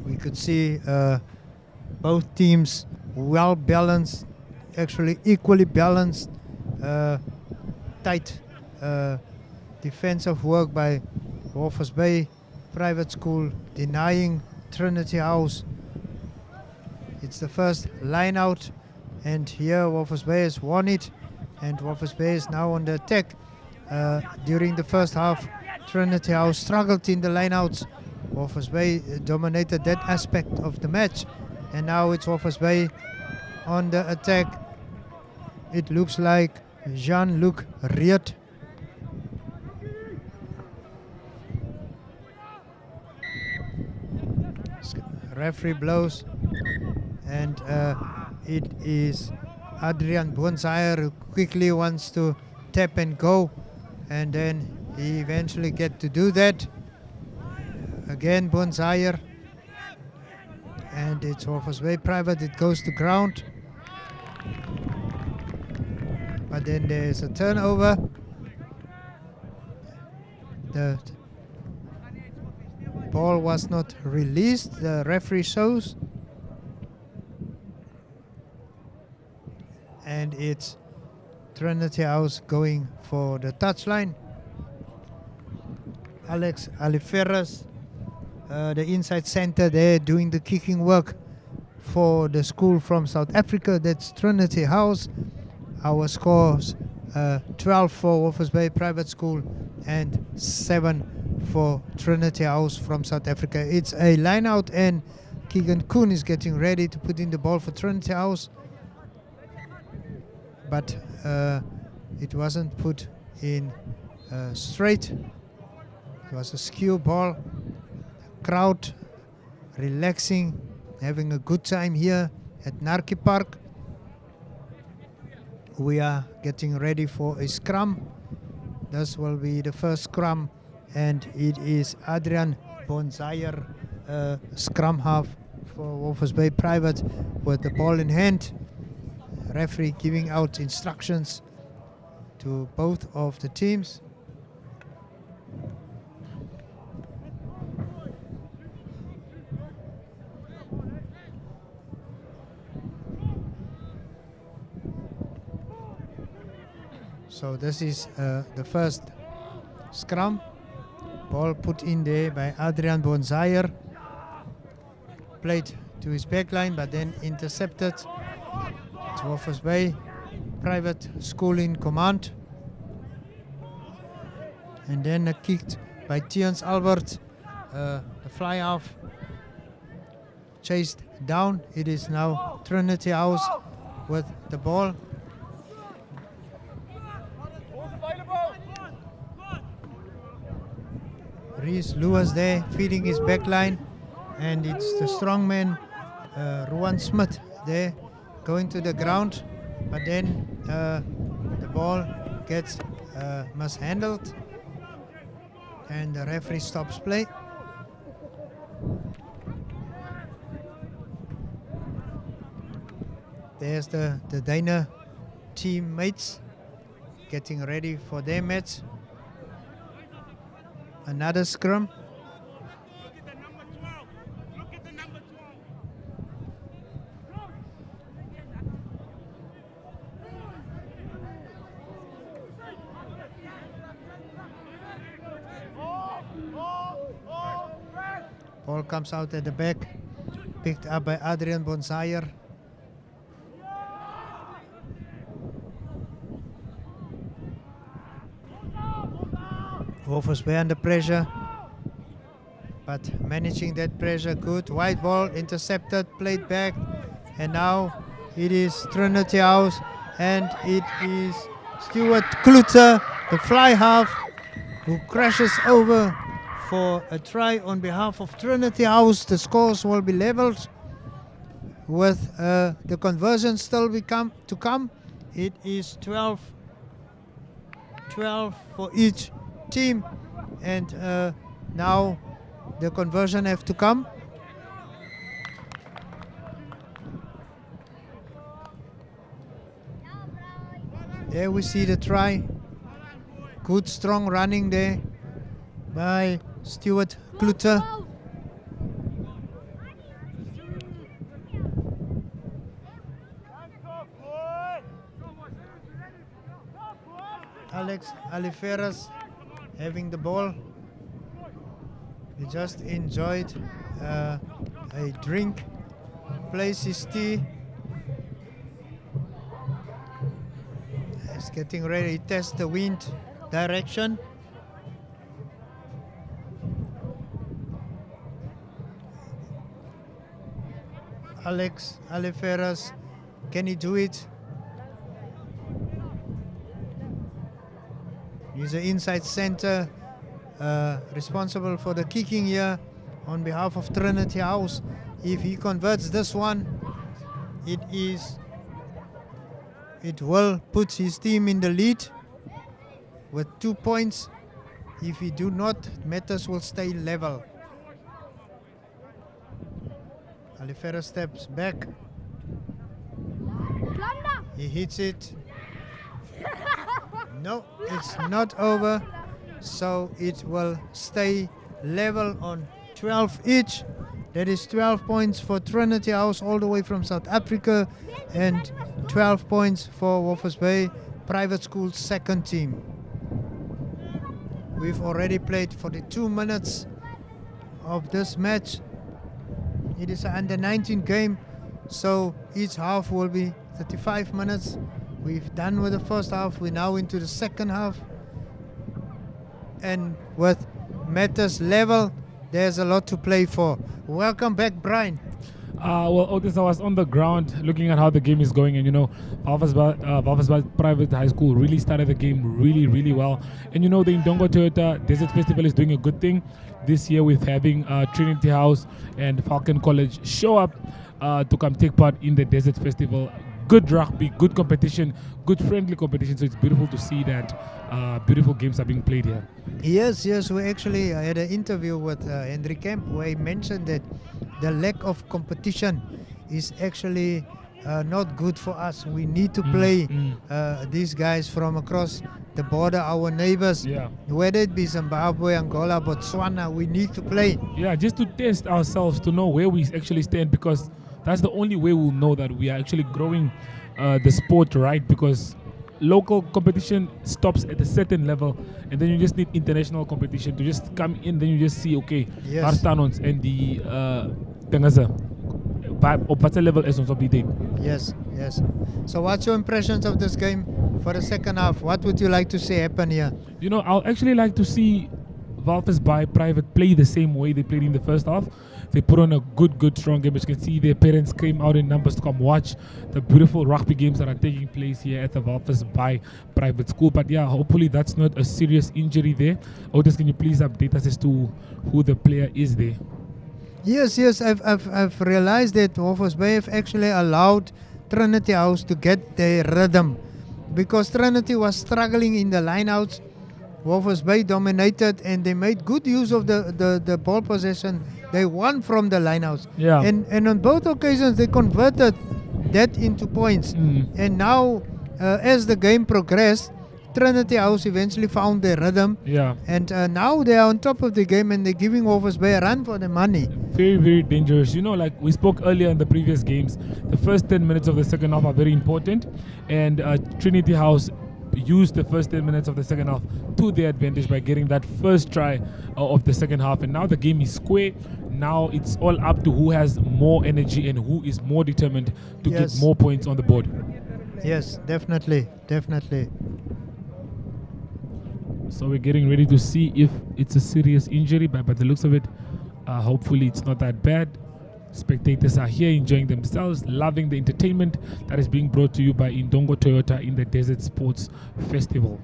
We could see both teams well balanced actually equally balanced, tight defensive work by Walvis Bay Private School, denying Trinity House. It's the first line out, and here Walvis Bay has won it, and Walvis Bay is now on the attack. During the first half, Trinity House struggled in the lineouts. Walvis Bay dominated that aspect of the match, and now it's Walvis Bay on the attack. It looks like Jean-Luc Riet. Referee blows, and it is Adrian Bonsayer who quickly wants to tap and go, and then he eventually get to do that. Again Bonsayer, and it's Walvis Bay Private. It goes to ground, but then there's a turnover. The ball was not released, the referee shows, and it's Trinity House going for the touchline. Alex Aliferras, the inside center there, doing the kicking work for the school from South Africa. That's Trinity House. Our scores 12 for Walvis Bay Private School and 7 for Trinity House from South Africa. It's a line out, and Keegan Kuhn is getting ready to put in the ball for Trinity House, but it wasn't put in straight. It was a skew ball. Crowd relaxing, having a good time here at Narki Park. We are getting ready for a scrum. This will be the first scrum, and it is Adrian Bonsayer, scrum half for Walvis Bay Private, with the ball in hand. Referee giving out instructions to both of the teams. So this is the first scrum. Ball put in there by Adrian Bonsayer. Played to his backline, but then intercepted. It's Walvis Bay Private School in command. And then kicked by Tians Albert. The fly off. Chased down. It is now Trinity House with the ball. Reese Lewis there feeding his backline, and it's the strongman Ruan Smith there going to the ground, but then the ball gets mishandled, and the referee stops play. There's the Dana teammates getting ready for their match. Another scrum. Ball comes out at the back, picked up by Adrian Bonsayer. Walvis Bay under pressure, but managing that pressure good. White ball intercepted, played back, and now it is Trinity House, and it is Stuart Klutzer, the fly half, who crashes over for a try on behalf of Trinity House. The scores will be leveled with the conversion still to come. It is 12 for each team, and now the conversion have to come. There we see the try. Good strong running there by Stuart Klutzer. Alex Aliferas having the ball. He just enjoyed a drink, plays his tea. He's getting ready to test the wind direction. Alex Aliferas, can he do it? He's the inside center, responsible for the kicking here on behalf of Trinity House. If he converts this one, it will put his team in the lead with 2 points. If he do not, matters will stay level. Aliferas steps back. He hits it. No, it's not over. So it will stay level on 12 each. That is 12 points for Trinity House all the way from South Africa and 12 points for Walvis Bay Private School second team. We've already played 42 minutes of this match. It is an under-19 game, so each half will be 35 minutes. We've done with the first half. We're now into the second half. And with matters level, there's a lot to play for. Welcome back, Brian. Well, Otis, I was on the ground looking at how the game is going, and Walvis Bay Private High School really started the game really well. And the Indongo Toyota Desert Festival is doing a good thing this year with having Trinity House and Falcon College show up to come take part in the Desert Festival. Good rugby, good competition, good friendly competition. So it's beautiful to see that beautiful games are being played here. Yes. We actually had an interview with Henry Kemp where he mentioned that the lack of competition is actually not good for us. We need to play these guys from across the border, our neighbors, whether it be Zimbabwe, Angola, Botswana, we need to play. Yeah, just to test ourselves, to know where we actually stand, because that's the only way we'll know that we are actually growing the sport right, because local competition stops at a certain level, and then you just need international competition to just come in. Then you just see, okay, Arstanons and the Tengaza vibe level is also beaten. Yes. So what's your impressions of this game for the second half? What would you like to see happen here? I'll actually like to see Walvis Bay Private play the same way they played in the first half. They put on a good, strong game. As you can see, their parents came out in numbers to come watch the beautiful rugby games that are taking place here at the Walvis Bay Private School. But yeah, hopefully that's not a serious injury there. Otis, can you please update us as to who the player is there? Yes. I've realized that Walvis Bay have actually allowed Trinity House to get their rhythm, because Trinity was struggling in the lineouts. Walvis Bay dominated, and they made good use of the ball possession. They won from the lineouts. Yeah. And on both occasions, they converted that into points. And now, as the game progressed, Trinity House eventually found their rhythm. Yeah. And now they are on top of the game, and they're giving Walvis Bay a run for the money. Very dangerous. Like we spoke earlier in the previous games, the first 10 minutes of the second half are very important. And Trinity House used the first 10 minutes of the second half to their advantage by getting that first try of the second half. And now the game is square. Now it's all up to who has more energy and who is more determined to get more points on the board. Yes, definitely. So we're getting ready to see if it's a serious injury, but by the looks of it, hopefully it's not that bad. Spectators are here enjoying themselves, loving the entertainment that is being brought to you by Indongo Toyota in the Desert Sports Festival.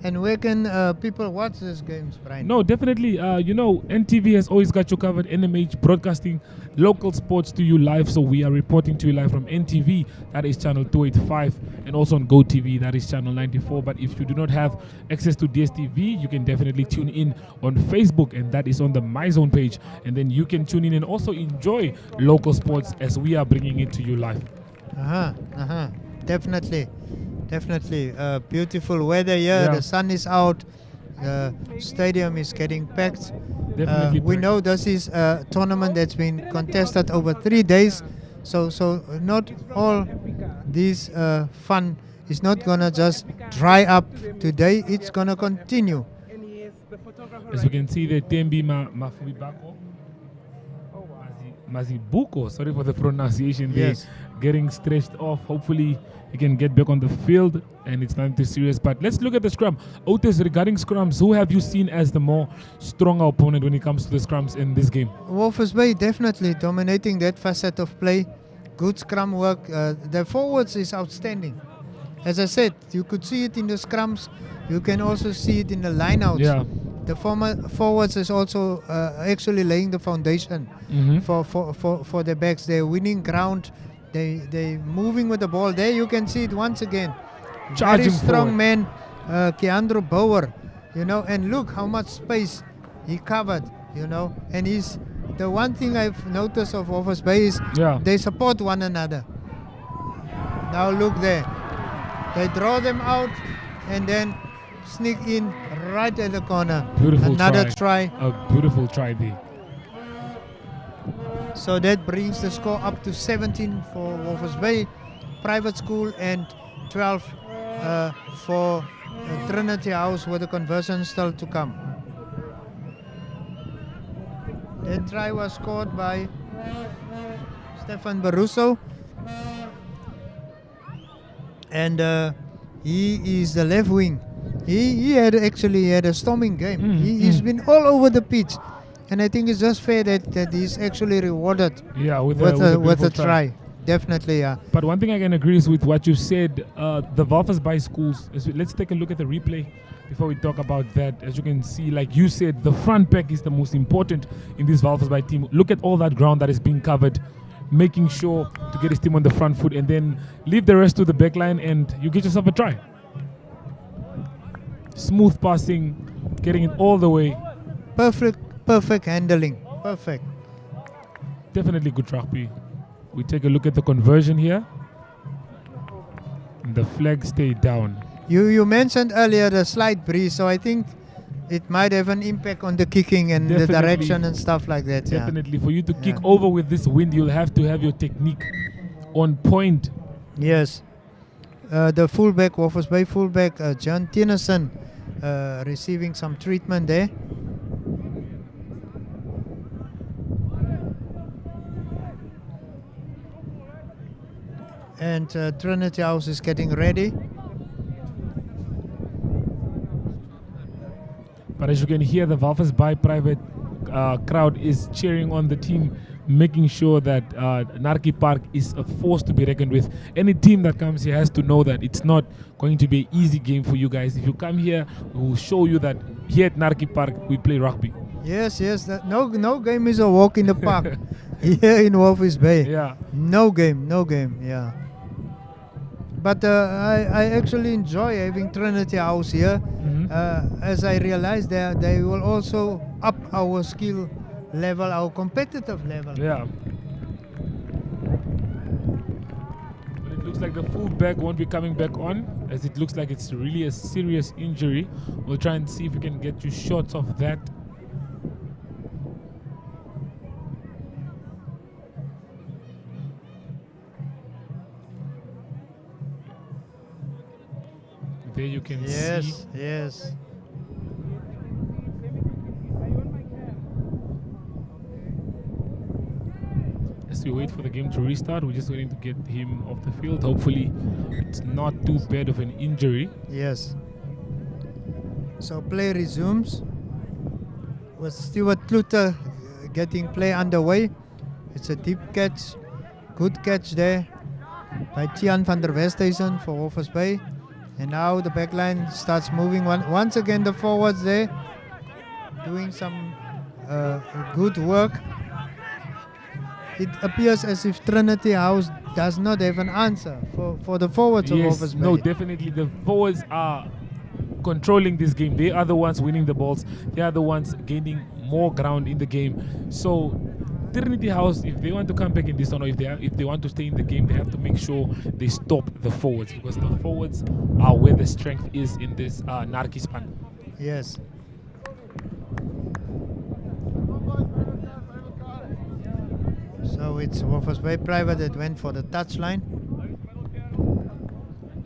And where can people watch these games, Brian? No, definitely. NTV has always got you covered. NMH broadcasting local sports to you live. So we are reporting to you live from NTV, that is channel 285, and also on Gotv, that is channel 94. But if you do not have access to Dstv, you can definitely tune in on Facebook, and that is on the My Zone page. And then you can tune in and also enjoy local sports as we are bringing it to you live. Definitely. Beautiful weather here. Yeah. The sun is out. The stadium is getting packed. Definitely We packed. know this is a tournament that's been contested over 3 days. So not all these fun It's not gonna just dry up today. It's gonna continue. As we can see, the Tembi Mafubibako. Mazibuko, sorry for the pronunciation there, Yes. getting stretched off. Hopefully he can get back on the field and it's not too serious. But let's look at the scrum. Otis, regarding scrums, who have you seen as the more stronger opponent when it comes to the scrums in this game? Walvis Bay definitely dominating that facet of play. Good scrum work. The forwards is outstanding. As I said, you could see it in the scrums. You can also see it in the lineouts. Yeah. The forwards is also actually laying the foundation for the backs. They're winning ground. They moving with the ball. There you can see it once again. Charging Very strong forward. man, Keandro Bauer. You know, and look how much space he covered. You know, and he's the one thing I've noticed of Walvis Bay is they support one another. Now look there. They draw them out and then sneak in right at the corner. Beautiful Another try. A beautiful try there. So that brings the score up to 17 for Walvis Bay Private School and 12 for Trinity House, with the conversion still to come. That try was scored by Stefan Baruso. And he is the left wing. He had a storming game. He's been all over the pitch, and I think it's just fair that he's actually rewarded with a try. Definitely, yeah. But one thing I can agree is with what you said. The Walvis Bay schools. Let's take a look at the replay before we talk about that. As you can see, like you said, the front pack is the most important in this Walvis Bay team. Look at all that ground that is being covered, making sure to get his team on the front foot, and then leave the rest to the back line, and you get yourself a try. Smooth passing, getting it all the way. Perfect handling. Perfect. Definitely good rugby. We take a look at the conversion here. And the flag stayed down. You mentioned earlier the slight breeze, so I think it might have an impact on the kicking and the direction and stuff like that. Definitely. For you to kick over with this wind, you'll have to have your technique on point. Yes. The fullback, Walvis Bay fullback, John Tennyson, receiving some treatment there. And Trinity House is getting ready. But as you can hear, the Walvis Bay Private crowd is cheering on the team, making sure that Narki Park is a force to be reckoned with. Any team that comes here has to know that it's not going to be an easy game for you guys. If you come here, we will show you that here at Narki Park, we play rugby. Yes. No game is a walk in the park here in Walvis Bay. Yeah. No game. Yeah. But I actually enjoy having Trinity House here. As I realize they will also up our skill level, our competitive level. Yeah. But it looks like the fullback won't be coming back on, as it looks like it's really a serious injury. We'll try and see if we can get you shots of that. There you can see. Yes. As we wait for the game to restart, we're just waiting to get him off the field. Hopefully, it's not too bad of an injury. Yes. So play resumes with Stuart Kluter getting play underway. It's a deep catch. Good catch there by Tian van der Westhuizen for Walvis Bay. And now the back line starts moving. Once again, the forwards there doing some good work. It appears as if Trinity House does not have an answer for the forwards of Walvis Bay. No, definitely. The forwards are controlling this game. They are the ones winning the balls. They are the ones gaining more ground in the game. So Trinity House, if they want to come back in this one, or if they want to stay in the game, they have to make sure they stop the forwards, because the forwards are where the strength is in this Narki span. Yes. So it's Walvis Bay Private that went for the touchline.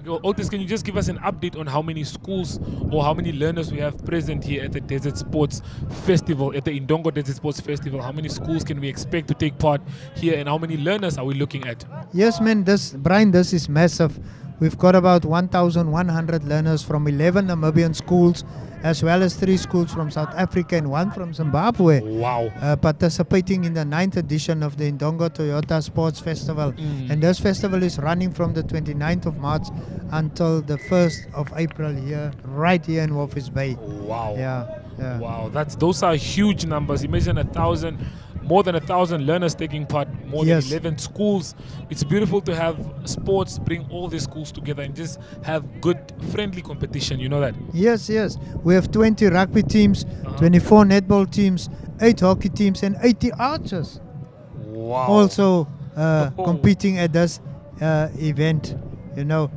Otis, can you just give us an update on how many schools or how many learners we have present here at the Desert Sports Festival, at the Indongo Desert Sports Festival? How many schools can we expect to take part here, and how many learners are we looking at? Yes, man, Brian, this is massive. We've got about 1,100 learners from 11 Namibian schools, as well as 3 schools from South Africa and 1 from Zimbabwe. Wow. Participating in the 9th edition of the Indongo Toyota Sports Festival. And this festival is running from the 29th of March until the 1st of April here, right here in Walvis Bay. Wow. Yeah. Wow, those are huge numbers. Imagine more than 1,000 learners taking part, more than 11 schools. It's beautiful to have sports bring all these schools together and just have good, friendly competition. You know that? Yes. We have 20 rugby teams, 24 netball teams, 8 hockey teams, and 80 archers. Wow. Also competing at this event.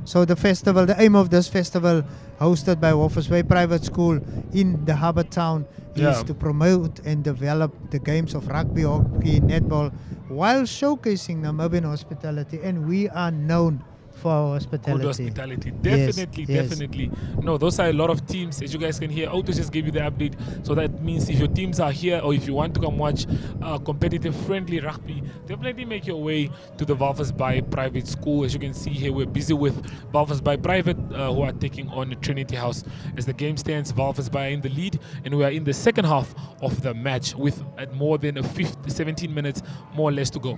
So the aim of this festival, hosted by Walvis Bay Private School in the harbour town, is to promote and develop the games of rugby, hockey, netball, while showcasing Namibian hospitality. And we are known for our hospitality. Good hospitality. Definitely. No, those are a lot of teams. As you guys can hear, Otis just gave you the update. So that means if your teams are here, or if you want to come watch competitive, friendly rugby, definitely make your way to the Walvis Bay Private School. As you can see here, we're busy with Walvis Bay Private, who are taking on Trinity House. As the game stands, Walvis Bay in the lead, and we are in the second half of the match with more than 17 minutes more or less to go.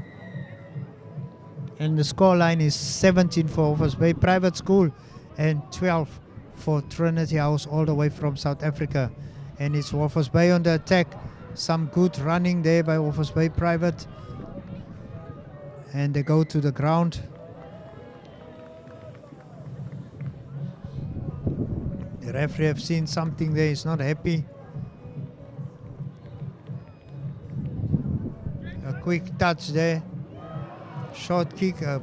And the scoreline is 17 for Walvis Bay Private School and 12 for Trinity House, all the way from South Africa. And it's Walvis Bay on the attack. Some good running there by Walvis Bay Private. And they go to the ground. The referee have seen something there. He's not happy. A quick touch there. Short kick, a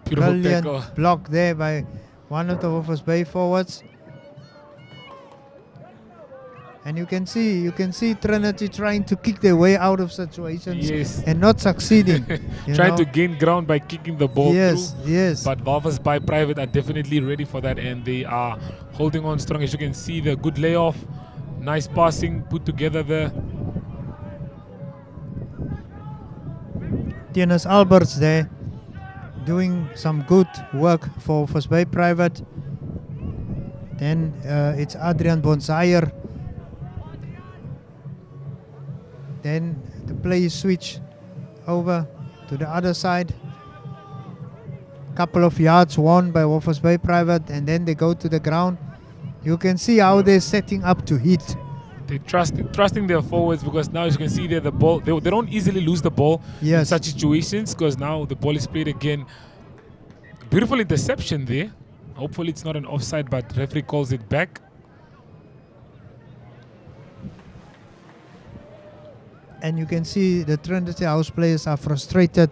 brilliant block there by one of the Walvis Bay forwards. And you can see Trinity trying to kick their way out of situations and not succeeding. Trying to gain ground by kicking the ball through. Yes. But Walvis Bay Private are definitely ready for that, and they are holding on strong. As you can see, the good layoff, nice passing put together there. Tienus Alberts there doing some good work for Walvis Bay Private. Then it's Adrian Bonsayer. Then the play is switched over to the other side. Couple of yards won by Walvis Bay Private, and then they go to the ground. You can see how they're setting up to hit. They're trusting their forwards, because now, as you can see there, the ball, they don't easily lose the ball in such situations, because now the ball is played again. Beautiful interception there. Hopefully it's not an offside, but referee calls it back. And you can see the Trinity House players are frustrated.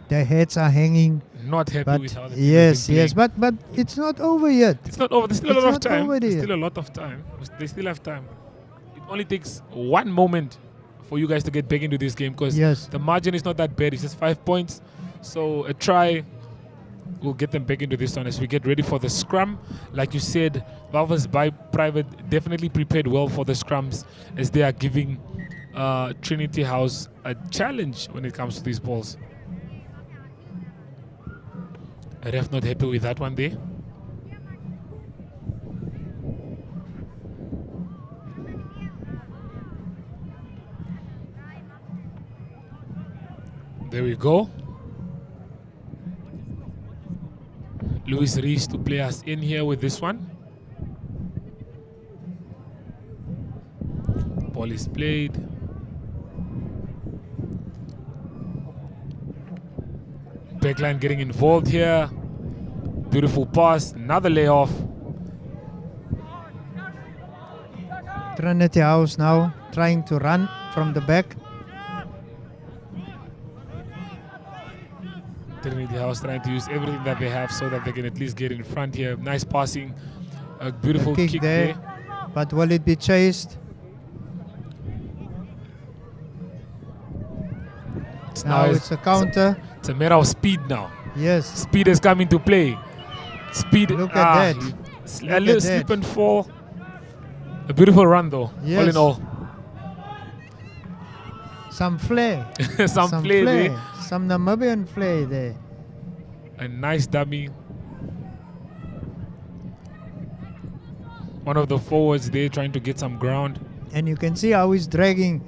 Their heads are hanging. Not happy with how the yes, but it's not over yet. It's not over. There's still a lot of time. There's still a lot of time. They still have time. It only takes one moment for you guys to get back into this game, because the margin is not that bad. It's just 5 points. So a try will get them back into this one as we get ready for the scrum. Like you said, Walvis Bay Private definitely prepared well for the scrums, as they are giving Trinity House a challenge when it comes to these balls. Ref not happy with that one there. There we go. Luis Rees to play us in here with this one. Ball is played. Backline getting involved here. Beautiful pass. Another layoff. Trinity House now trying to run from the back. Trinity House trying to use everything that they have so that they can at least get in front here. Nice passing. A beautiful kick there. But will it be chased? Now it's a counter. It's a matter of speed now. Yes. Speed has come into play. Speed. Look at that. A little slip and fall. A beautiful run though, all in all. Some flair. Some flair there. Some Namibian flair there. A nice dummy. One of the forwards there trying to get some ground. And you can see how he's dragging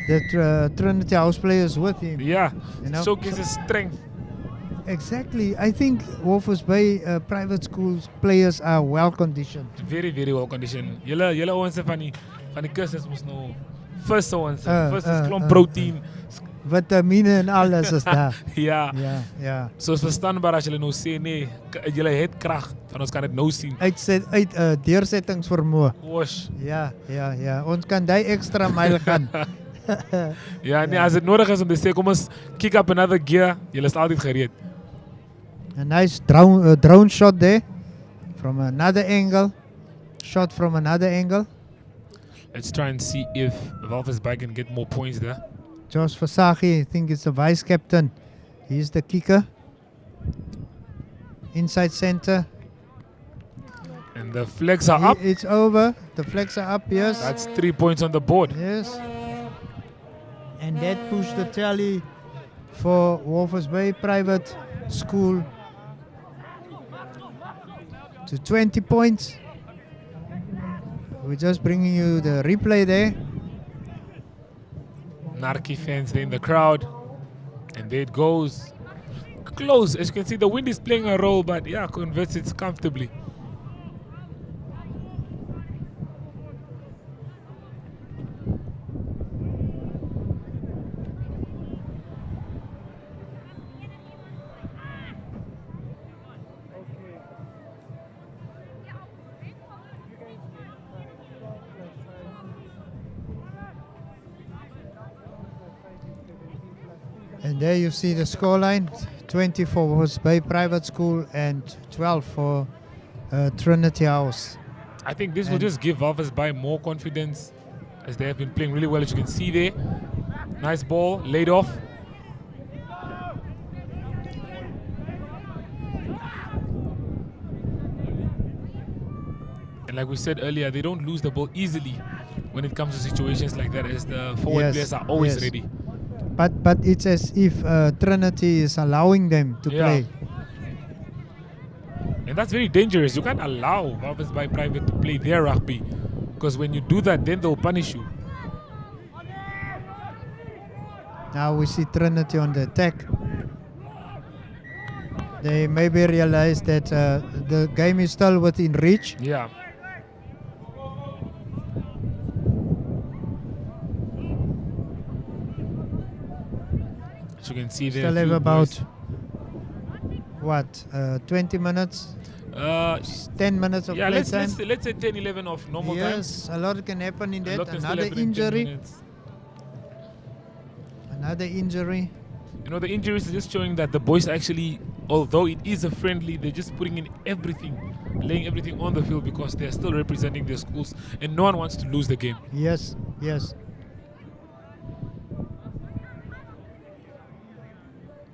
the Trinity House players with him. Yeah, You know? showcases strength. Exactly. I think Walvis Bay Private School's players are well conditioned. Very, very well conditioned. Julle ouens van die kursus mos nou first ouens, first is klomp protein. Vitamine en alles is daar. Ja. Ja. So is verstaanbaar as julle nou sê nee, julle het krag, van ons kan dit nou sien. Deursettingsvermoë. Wosh. Ja. Ons kan die extra mile gaan. Ja, nee, as dit nodig is om te sê kom ons kick up another gear, julle is altyd gereed. A nice drone shot there from another angle. Shot from another angle. Let's try and see if Walvis Bay can get more points there. Josh Fasagi, I think it's the vice captain. He's the kicker. Inside center. And the flags are up. It's over. The flags are up, yes. That's 3 points on the board. Yes. And that pushed the tally for Walvis Bay Private School to 20 points. We're just bringing you the replay there. Narki fans there in the crowd. And there it goes. Close. As you can see, the wind is playing a role, but yeah, converts it comfortably. And there you see the scoreline, 20 for Walvis Bay Private School and 12 for Trinity House. I think this will just give Walvis Bay more confidence as they have been playing really well, as you can see there. Nice ball, laid off. And like we said earlier, they don't lose the ball easily when it comes to situations like that, as the forward players are always ready. But it's as if Trinity is allowing them to play. And that's very dangerous. You can't allow Walvis Bay Private to play their rugby, because when you do that, then they'll punish you. Now we see Trinity on the attack. They maybe realize that the game is still within reach. Yeah. You can see there. Still have about 20 minutes? 10 minutes of play let's time? let's say 10, 11 of normal time. Yes, a lot can happen in that. Another injury. Another injury. You know, the injuries are just showing that the boys actually, although it is a friendly, they're just putting in everything, laying everything on the field, because they're still representing their schools and no one wants to lose the game. Yes.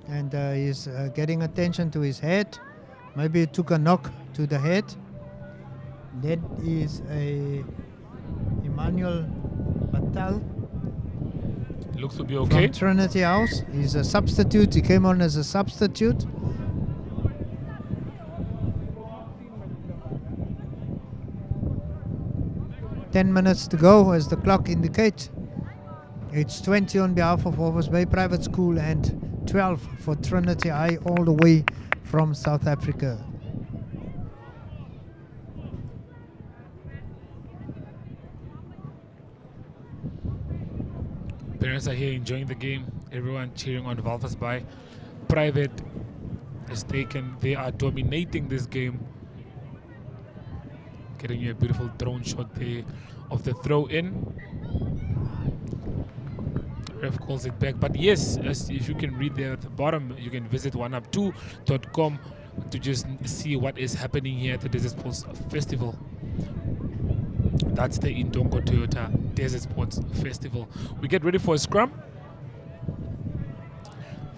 And he's getting attention to his head. Maybe he took a knock to the head. That is a Emmanuel Batal. Looks to be okay. From Trinity House. He's a substitute. He came on as a substitute. Ten minutes to go as the clock indicates. It's 20 on behalf of Walvis Bay Private School and 12 for Trinity High, all the way from South Africa. Parents are here enjoying the game. Everyone cheering on Walvis Bay Private as they are dominating this game. Getting you a beautiful drone shot there of the throw in. Ref calls it back, but yes, as if you can read there at the bottom, you can visit Oneuptwo.com to just see what is happening here at the Desert Sports Festival. That's the Indongo Toyota Desert Sports Festival. We get ready for a scrum.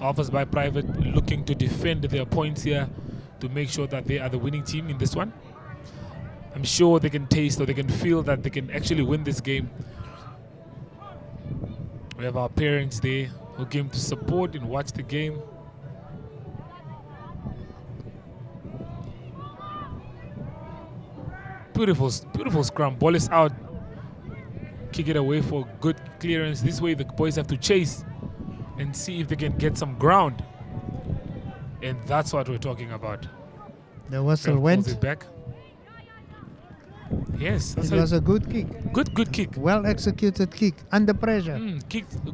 Walvis Bay Private looking to defend their points here. to make sure that they are the winning team in this one. I'm sure they can taste or they can feel that they can actually win this game. We have our parents there who came to support and watch the game. Beautiful, beautiful scrum. Ball is out. Kick it away for good clearance. This way the boys have to chase and see if they can get some ground. And that's what we're talking about. The whistle Pulls went. it back. Yes, It was a good kick. good kick. Well executed kick. Under pressure.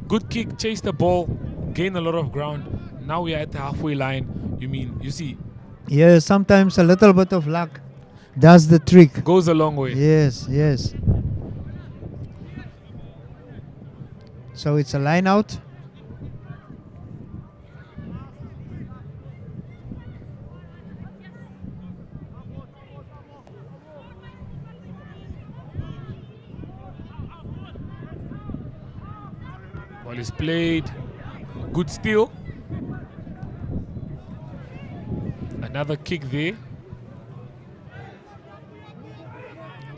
Good kick, chase the ball, gain a lot of ground. Now we are at the halfway line. You see, Yes, sometimes a little bit of luck does the trick. goes a long way. Yes, yes. So it's a line out. Ball is played. Good steal. Another kick there.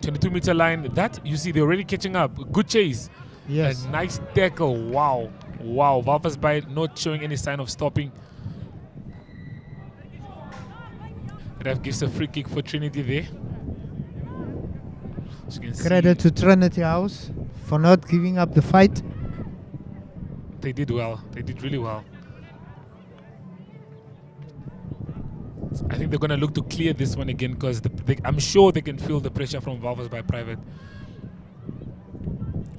22-meter line. That, you see, they're already catching up. Good chase. Yes. A nice tackle. Wow. Wow. Walvis Bay not showing any sign of stopping. Ref gives a free kick for Trinity there. As you can Credit see, to Trinity House for not giving up the fight. they did well. They did really well. I think they're going to look to clear this one again because I'm sure they can feel the pressure from Walvis Bay Private.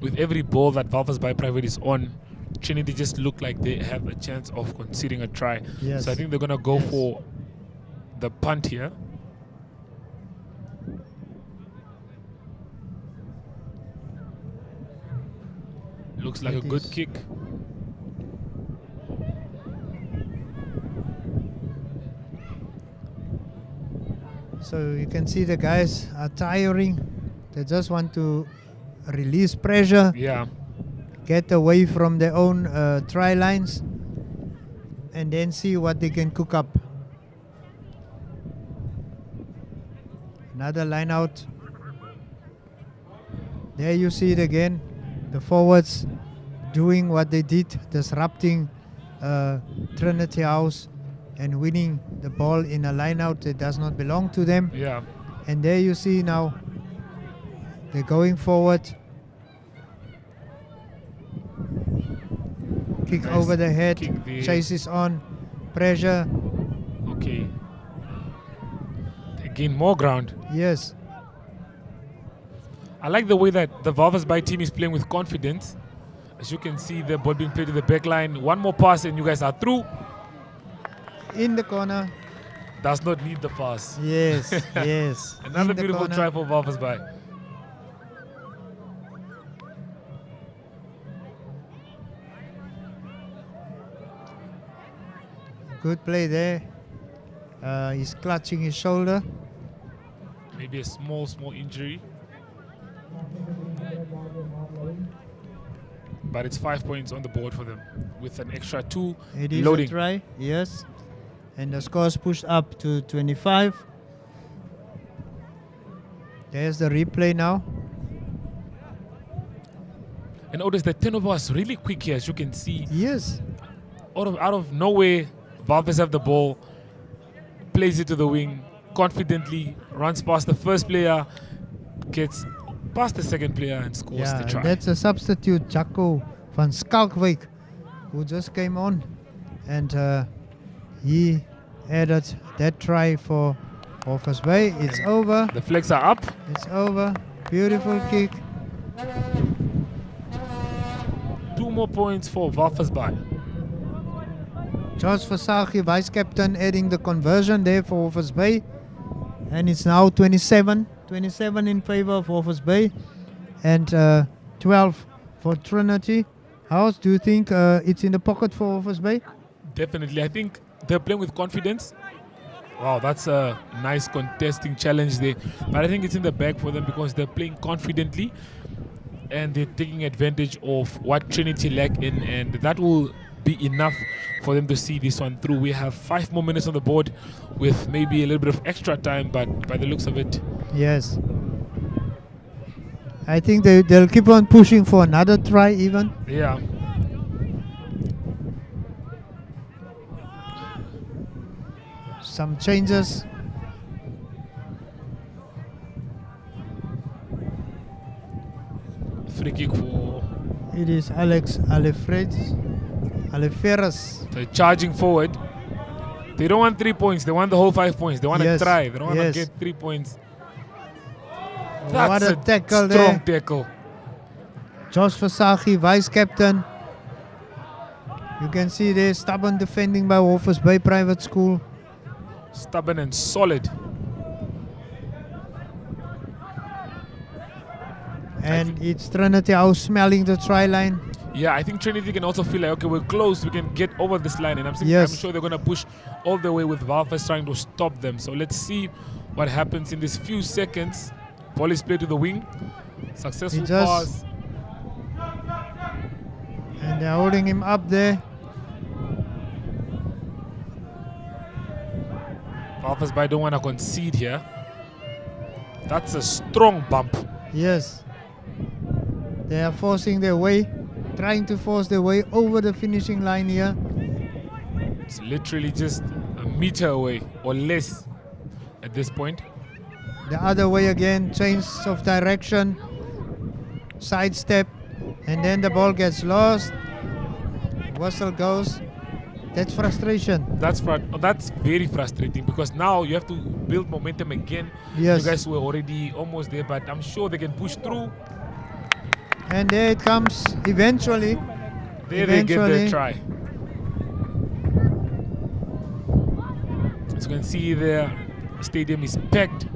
With every ball that Walvis Bay Private is on, Trinity just look like they have a chance of conceding a try. Yes. So I think they're going to go for the punt here. Looks like a good kick. So you can see the guys are tiring. They just want to release pressure, Yeah. get away from their own try lines, and then see what they can cook up. Another line out. There you see it again. The forwards doing what they did, disrupting Trinity House and winning the ball in a line out that does not belong to them. Yeah. And there you see now they're going forward. Kick Nice over the head, kick there. chase is on, pressure. Okay. They gain more ground. Yes, I like the way that the Walvis Bay team is playing with confidence. As you can see, the ball being played to the back line. One more pass and you guys are through. in the corner. Does not need the pass. Yes, yes. Another in the beautiful corner. try for Walvis Bay. Good play there. He's clutching his shoulder. Maybe a small injury. But it's 5 points on the board for them with an extra 2 It is loading. a try, yes. And the score's pushed up to 25. There's the replay now. And notice the turnover was really quick here, as you can see. Yes, Out of nowhere, Walvis have the ball, plays it to the wing, confidently runs past the first player, gets past the second player and scores yeah, the try. that's a substitute, Jaco van Skalkwijk, who just came on. And he added that try for Walvis Bay. It's over. The flags are up. It's over. Beautiful kick. 2 more points for Walvis Bay. George Versaghi, vice captain, adding the conversion there for Walvis Bay. And it's now 27 in favor of Walvis Bay and 12 for Trinity. How else do you think it's in the pocket for Walvis Bay? Definitely. I think they're playing with confidence. Wow, that's a nice contesting challenge there. But I think it's in the bag for them because they're playing confidently and they're taking advantage of what Trinity lack in, and that will be enough for them to see this one through. We have 5 more minutes on the board with maybe a little bit of extra time, but by the looks of it, yes. I think they'll keep on pushing for another try even. yeah. Some changes. Free kick for It is Alex Aleferas. the charging forward. They don't want 3 points. They want the whole 5 points. They want to Yes, try. They don't want to yes. get 3 points. What That's a tackle strong there. tackle. Josh Versaghi, vice captain. You can see there stubborn defending by Walvis Bay Private School. Stubborn and solid. And it's Trinity House smelling the try line. Yeah, I think Trinity can also feel like, okay, we're close. We can get over this line. And I'm Yes. sure they're going to push all the way with Walvis trying to stop them. So let's see what happens in these few seconds. Ball is played to the wing. Successful He just- pass. And they're holding him up there. Walvis Bay don't want to concede here. That's a strong bump. Yes. They are forcing their way, trying to force their way over the finishing line here. It's literally just a meter away or less at this point. The other way again, change of direction, sidestep, and then the ball gets lost. Whistle goes. That's frustration. That's very frustrating because now you have to build momentum again. Yes. You guys were already almost there, but I'm sure they can push through. And there it comes eventually. There they get their Eventually. try. As you can see, the stadium is packed.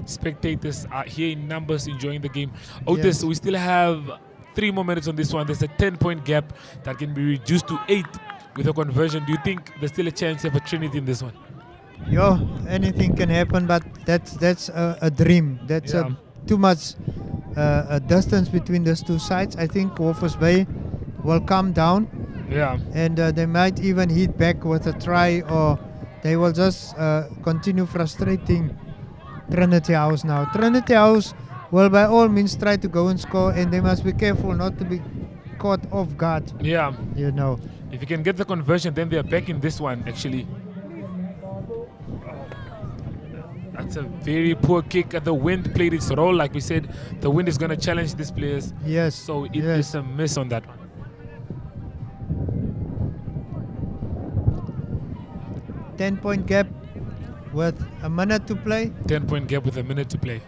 Spectators are here in numbers enjoying the game. Otis, Yes. we still have 3 more minutes on this one. There's a 10-point gap that can be reduced to 8 with a conversion. Do you think there's still a chance for Trinity in this one? Yo, anything can happen, but that's a dream. That's Yeah. too much a distance between those two sides. I think Walvis Bay will come down, Yeah. and they might even hit back with a try, or they will just continue frustrating Trinity House now. Trinity House will by all means try to go and score, and they must be careful not to be caught off guard, Yeah. you know. If you can get the conversion, then they're back in this one, actually. That's a very poor kick. The wind played its role. Like we said, the wind is going to challenge these players. Yes. So it yes. is a miss on that one. 10-point gap with a minute to play. 10-point gap with a minute to play.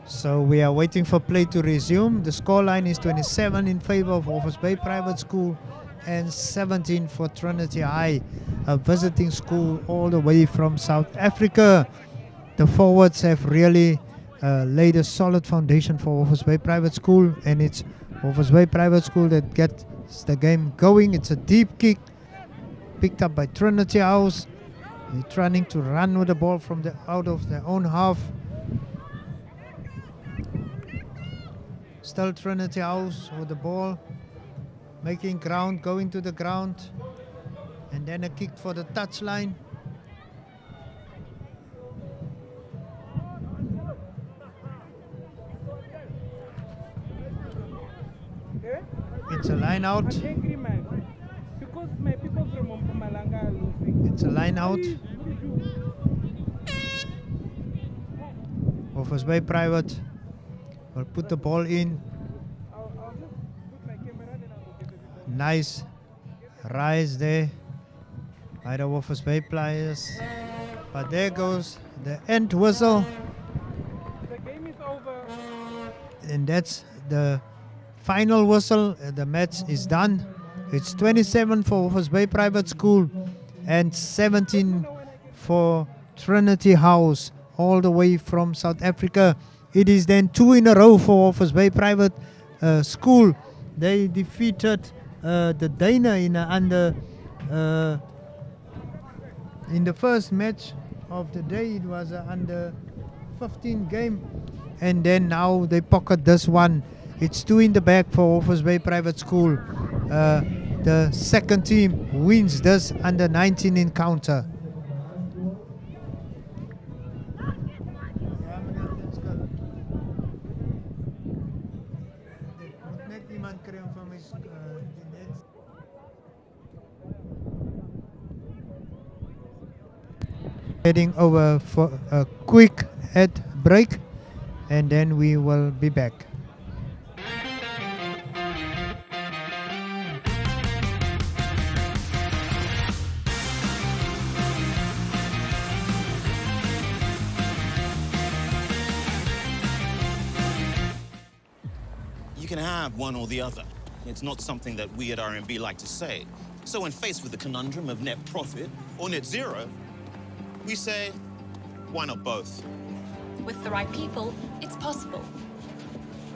So we are waiting for play to resume. The scoreline is 27 in favor of Walvis Bay Private School and 17 for Trinity High, a visiting school all the way from South Africa. The forwards have really laid a solid foundation for Walvis Bay Private School, and it's Walvis Bay Private School that gets the game going. It's a deep kick picked up by Trinity House. They're trying to run with the ball from out of their own half. Still Trinity House with the ball, making ground, going to the ground, and then a kick for the touchline. It's a line out. Because my people from Mpumalanga are losing. It's a line out. Walvis Bay Private will put the ball in. I'll just put my camera and I'll get it. Nice rise there by the Walvis Bay players. But there goes the end whistle. The game is over. And that's the final whistle. The match is done. It's 27 for Walvis Bay Private School and 17 for Trinity House, all the way from South Africa. It is then 2 in a row for Walvis Bay Private School. They defeated the Dana in the first match of the day. It was under 15 game, and then now they pocket this one. It's 2 in the bag for Walvis Bay Private School. The second team wins this under 19 encounter. Heading over for a quick ad break, and then we will be back. You can have one or the other. It's not something that we at RMB like to say. So when faced with the conundrum of net profit or net zero, we say, why not both? With the right people, it's possible.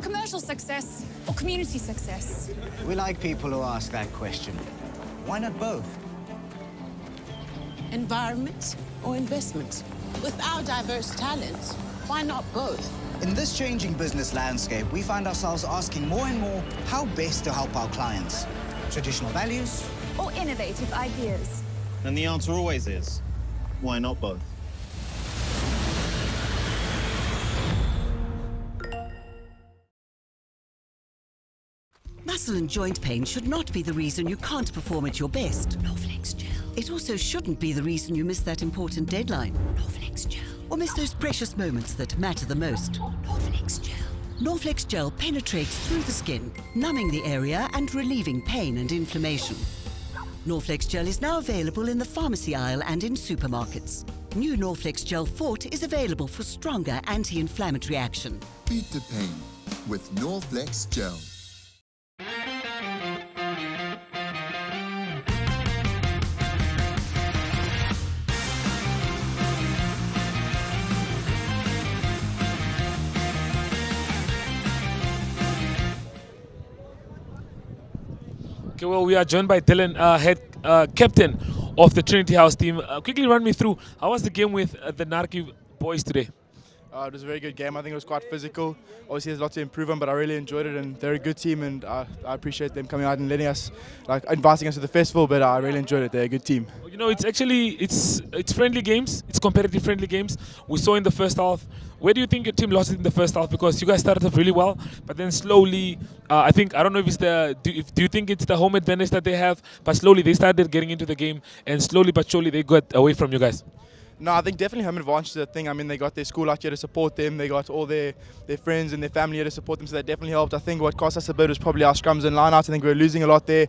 Commercial success or community success? We like people who ask that question. Why not both? Environment or investment? With our diverse talents, why not both? In this changing business landscape, we find ourselves asking more and more how best to help our clients. Traditional values Or innovative ideas? And the answer always is, why not both? Muscle and joint pain should not be the reason you can't perform at your best. Norflex Gel. It also shouldn't be the reason you miss that important deadline. Norflex Gel. Or miss those precious moments that matter the most. Norflex Gel. Norflex Gel penetrates through the skin, numbing the area and relieving pain and inflammation. Norflex Gel is now available in the pharmacy aisle and in supermarkets. New Norflex Gel Forte is available for stronger anti-inflammatory action. Beat the pain with Norflex Gel. Okay, well, we are joined by Dylan, head captain of the Trinity House team. Quickly run me through, how was the game with the Narki boys today? It was a very good game. I think it was quite physical. Obviously, there's lots to improve on, but I really enjoyed it, and they're a good team, and I appreciate them coming out and letting us, inviting us to the festival. But I really enjoyed it. They're a good team. You know, it's actually it's friendly games. It's competitive friendly games. We saw in the first half. Where do you think your team lost it in the first half? Because you guys started off really well, but then slowly, I don't know if it's do you think it's the home advantage that they have? But slowly they started getting into the game, and slowly but surely they got away from you guys. No, I think definitely home advantage is a thing. I mean, they got their school out here to support them. They got all their friends and their family here to support them, so that definitely helped. I think what cost us a bit was probably our scrums and lineouts. I think we were losing a lot there.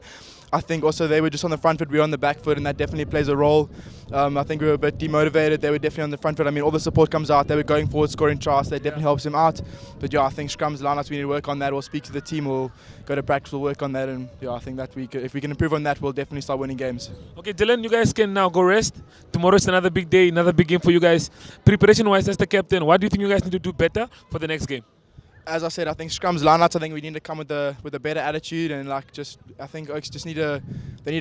I think also they were just on the front foot, we were on the back foot, and that definitely plays a role. I think we were a bit demotivated. They were definitely on the front foot. I mean, all the support comes out. They were going forward, scoring tries. That definitely helps them out. But yeah, I think scrums, lineouts, we need to work on that. We'll speak to the team. We'll go to practice. We'll work on that. And yeah, I think that if we can improve on that, we'll definitely start winning games. Okay, Dylan, you guys can now go rest. Tomorrow is another big day, another big game for you guys. Preparation-wise, as the captain, what do you think you guys need to do better for the next game? As I said, I think scrums, lineouts, I think we need to come with a better attitude, and I think Oaks just need to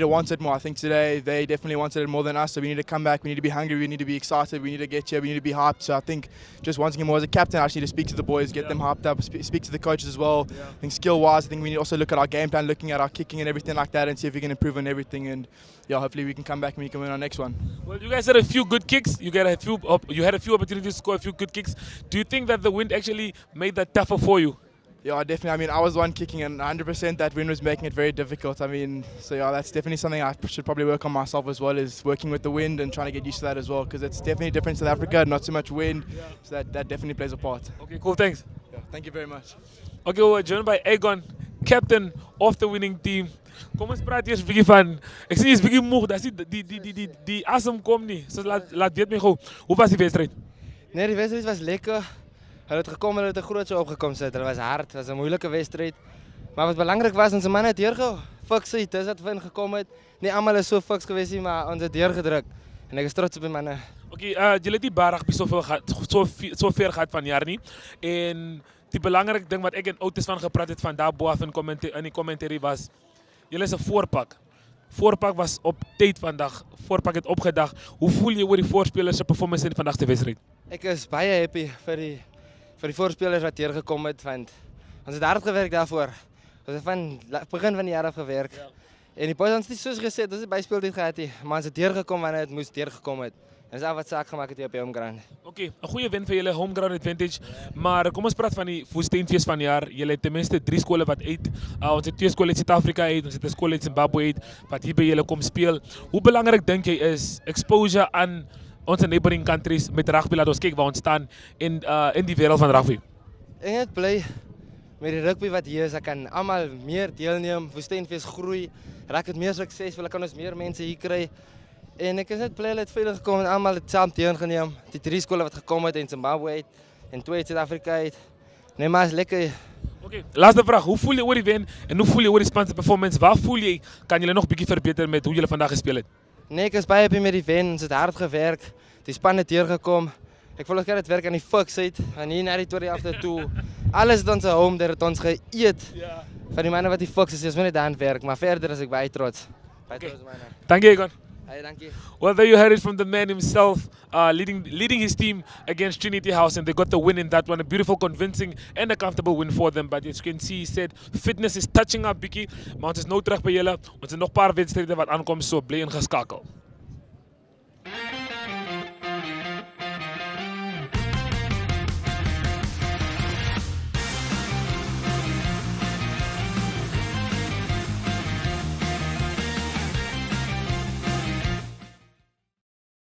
want it more. I think today they definitely wanted it more than us, so we need to come back, we need to be hungry, we need to be excited, we need to get here, we need to be hyped. So I think just wanting it more as a captain, I actually need to speak to the boys, get them hyped up, speak to the coaches as well. I think skill-wise, I think we need to also look at our game plan, looking at our kicking and everything like that, and see if we can improve on everything. And yeah, hopefully we can come back and we can win our next one. Well, you guys had a few good kicks. You had a few opportunities to score a few good kicks. Do you think that the wind actually made that tougher for you? Yeah, definitely. I mean, I was the one kicking, and 100% that wind was making it very difficult. I mean, so yeah, that's definitely something I should probably work on myself as well, is working with the wind and trying to get used to that as well, because it's definitely different in South Africa, not so much wind, so that definitely plays a part. Okay, cool, thanks. Yeah, thank you very much. Okay, we're joined by Egon, captain of the winning team. Kom ons praat eers 'n bietjie van, ek sien jy's bietjie moeg, dis die asem kom nie. So laat weet my gou, hoe was die wedstryd? Nee, die wedstrijd was lekker. Hulle het gekom, hulle het 'n groot show opgekom sit. Hulle was hard, het was 'n moeilike wedstryd. Maar wat belangrik was, ons manne het deurgehou. Fiks, dis wat van gekom het. Nie almal is so fiks gewees nie, maar ons het deurgedruk. En ek is trots op die manne. Okay, julle het die rugby so ver gehad van jaar nie. En die belangrike ding wat ek en Otis van gepraat het van daar bo af in die kommentary was, julle is 'n voorpak. Voorpak was op tyd vandag. Voorpak het opgedag. Hoe voel jy oor die voorspelers se performance in vandag se wedstryd? Ek is baie happy vir die voorspelers wat hier gekom het, want ons het hard gewerk daarvoor. Ons het van begin van die jaar af gewerk. En die boys ons het soos gesê, ons het byspeeltyd gehad nie, maar ons het deurgekom wanneer dit moes deurgekom het. En dis al wat saak gemaak het hier op die homeground. Okay, 'n goeie wen vir julle homeground advantage, maar kom ons praat van die Woestynfees van die jaar. Julle het ten minste 3 skole wat uit. Ons het 2 skole in Suid-Afrika uit, ons het 'n skool in Zimbabwe uit wat hier by julle kom speel. Hoe belangrik dink jy is exposure aan ons neighboring countries met rugby, laat ons kyk waar ons staan in die wêreld van rugby? Ek het bly met die rugby wat hier is, ek kan almal meer deelneem, Woestynfees groei, raak het meer suksesvol, kan ons meer mense hier kry. En ek is net bly dat het veilig gekom en almal het saam deelgeneem. Die 3 skole wat gekom het in Zimbabwe uit en 2 in Suid-Afrika uit. Nee, maar is lekker. Okay, laaste vraag, hoe voel jy oor die wen en hoe voel jy oor die span se performance? Waar voel jy kan julle nog bietjie verbeter met hoe julle vandag gespeel het? Nee, ek is baie happy met die wen, ons het hard gewerk, die span het deurgekom. Ek voel ons kan dit werk aan die fiksheid, en hier na die Tory after toe. Alles het ons home, dit het ons geëet. Van die manne wat die fiks is, ons moet net aan werk, maar verder is ek baie trots. Baie trots manne. Dankie Egon. Hey, dankie. Well, there you heard it from the man himself, leading his team against Trinity House, and they got the win in that one. A beautiful, convincing, and a comfortable win for them. But as you can see, he said fitness is touching up, Bikkie. Maar ons is nou terug by julle. Ons het nog 'n paar wedstryde wat aankom, so bly ingeskakel.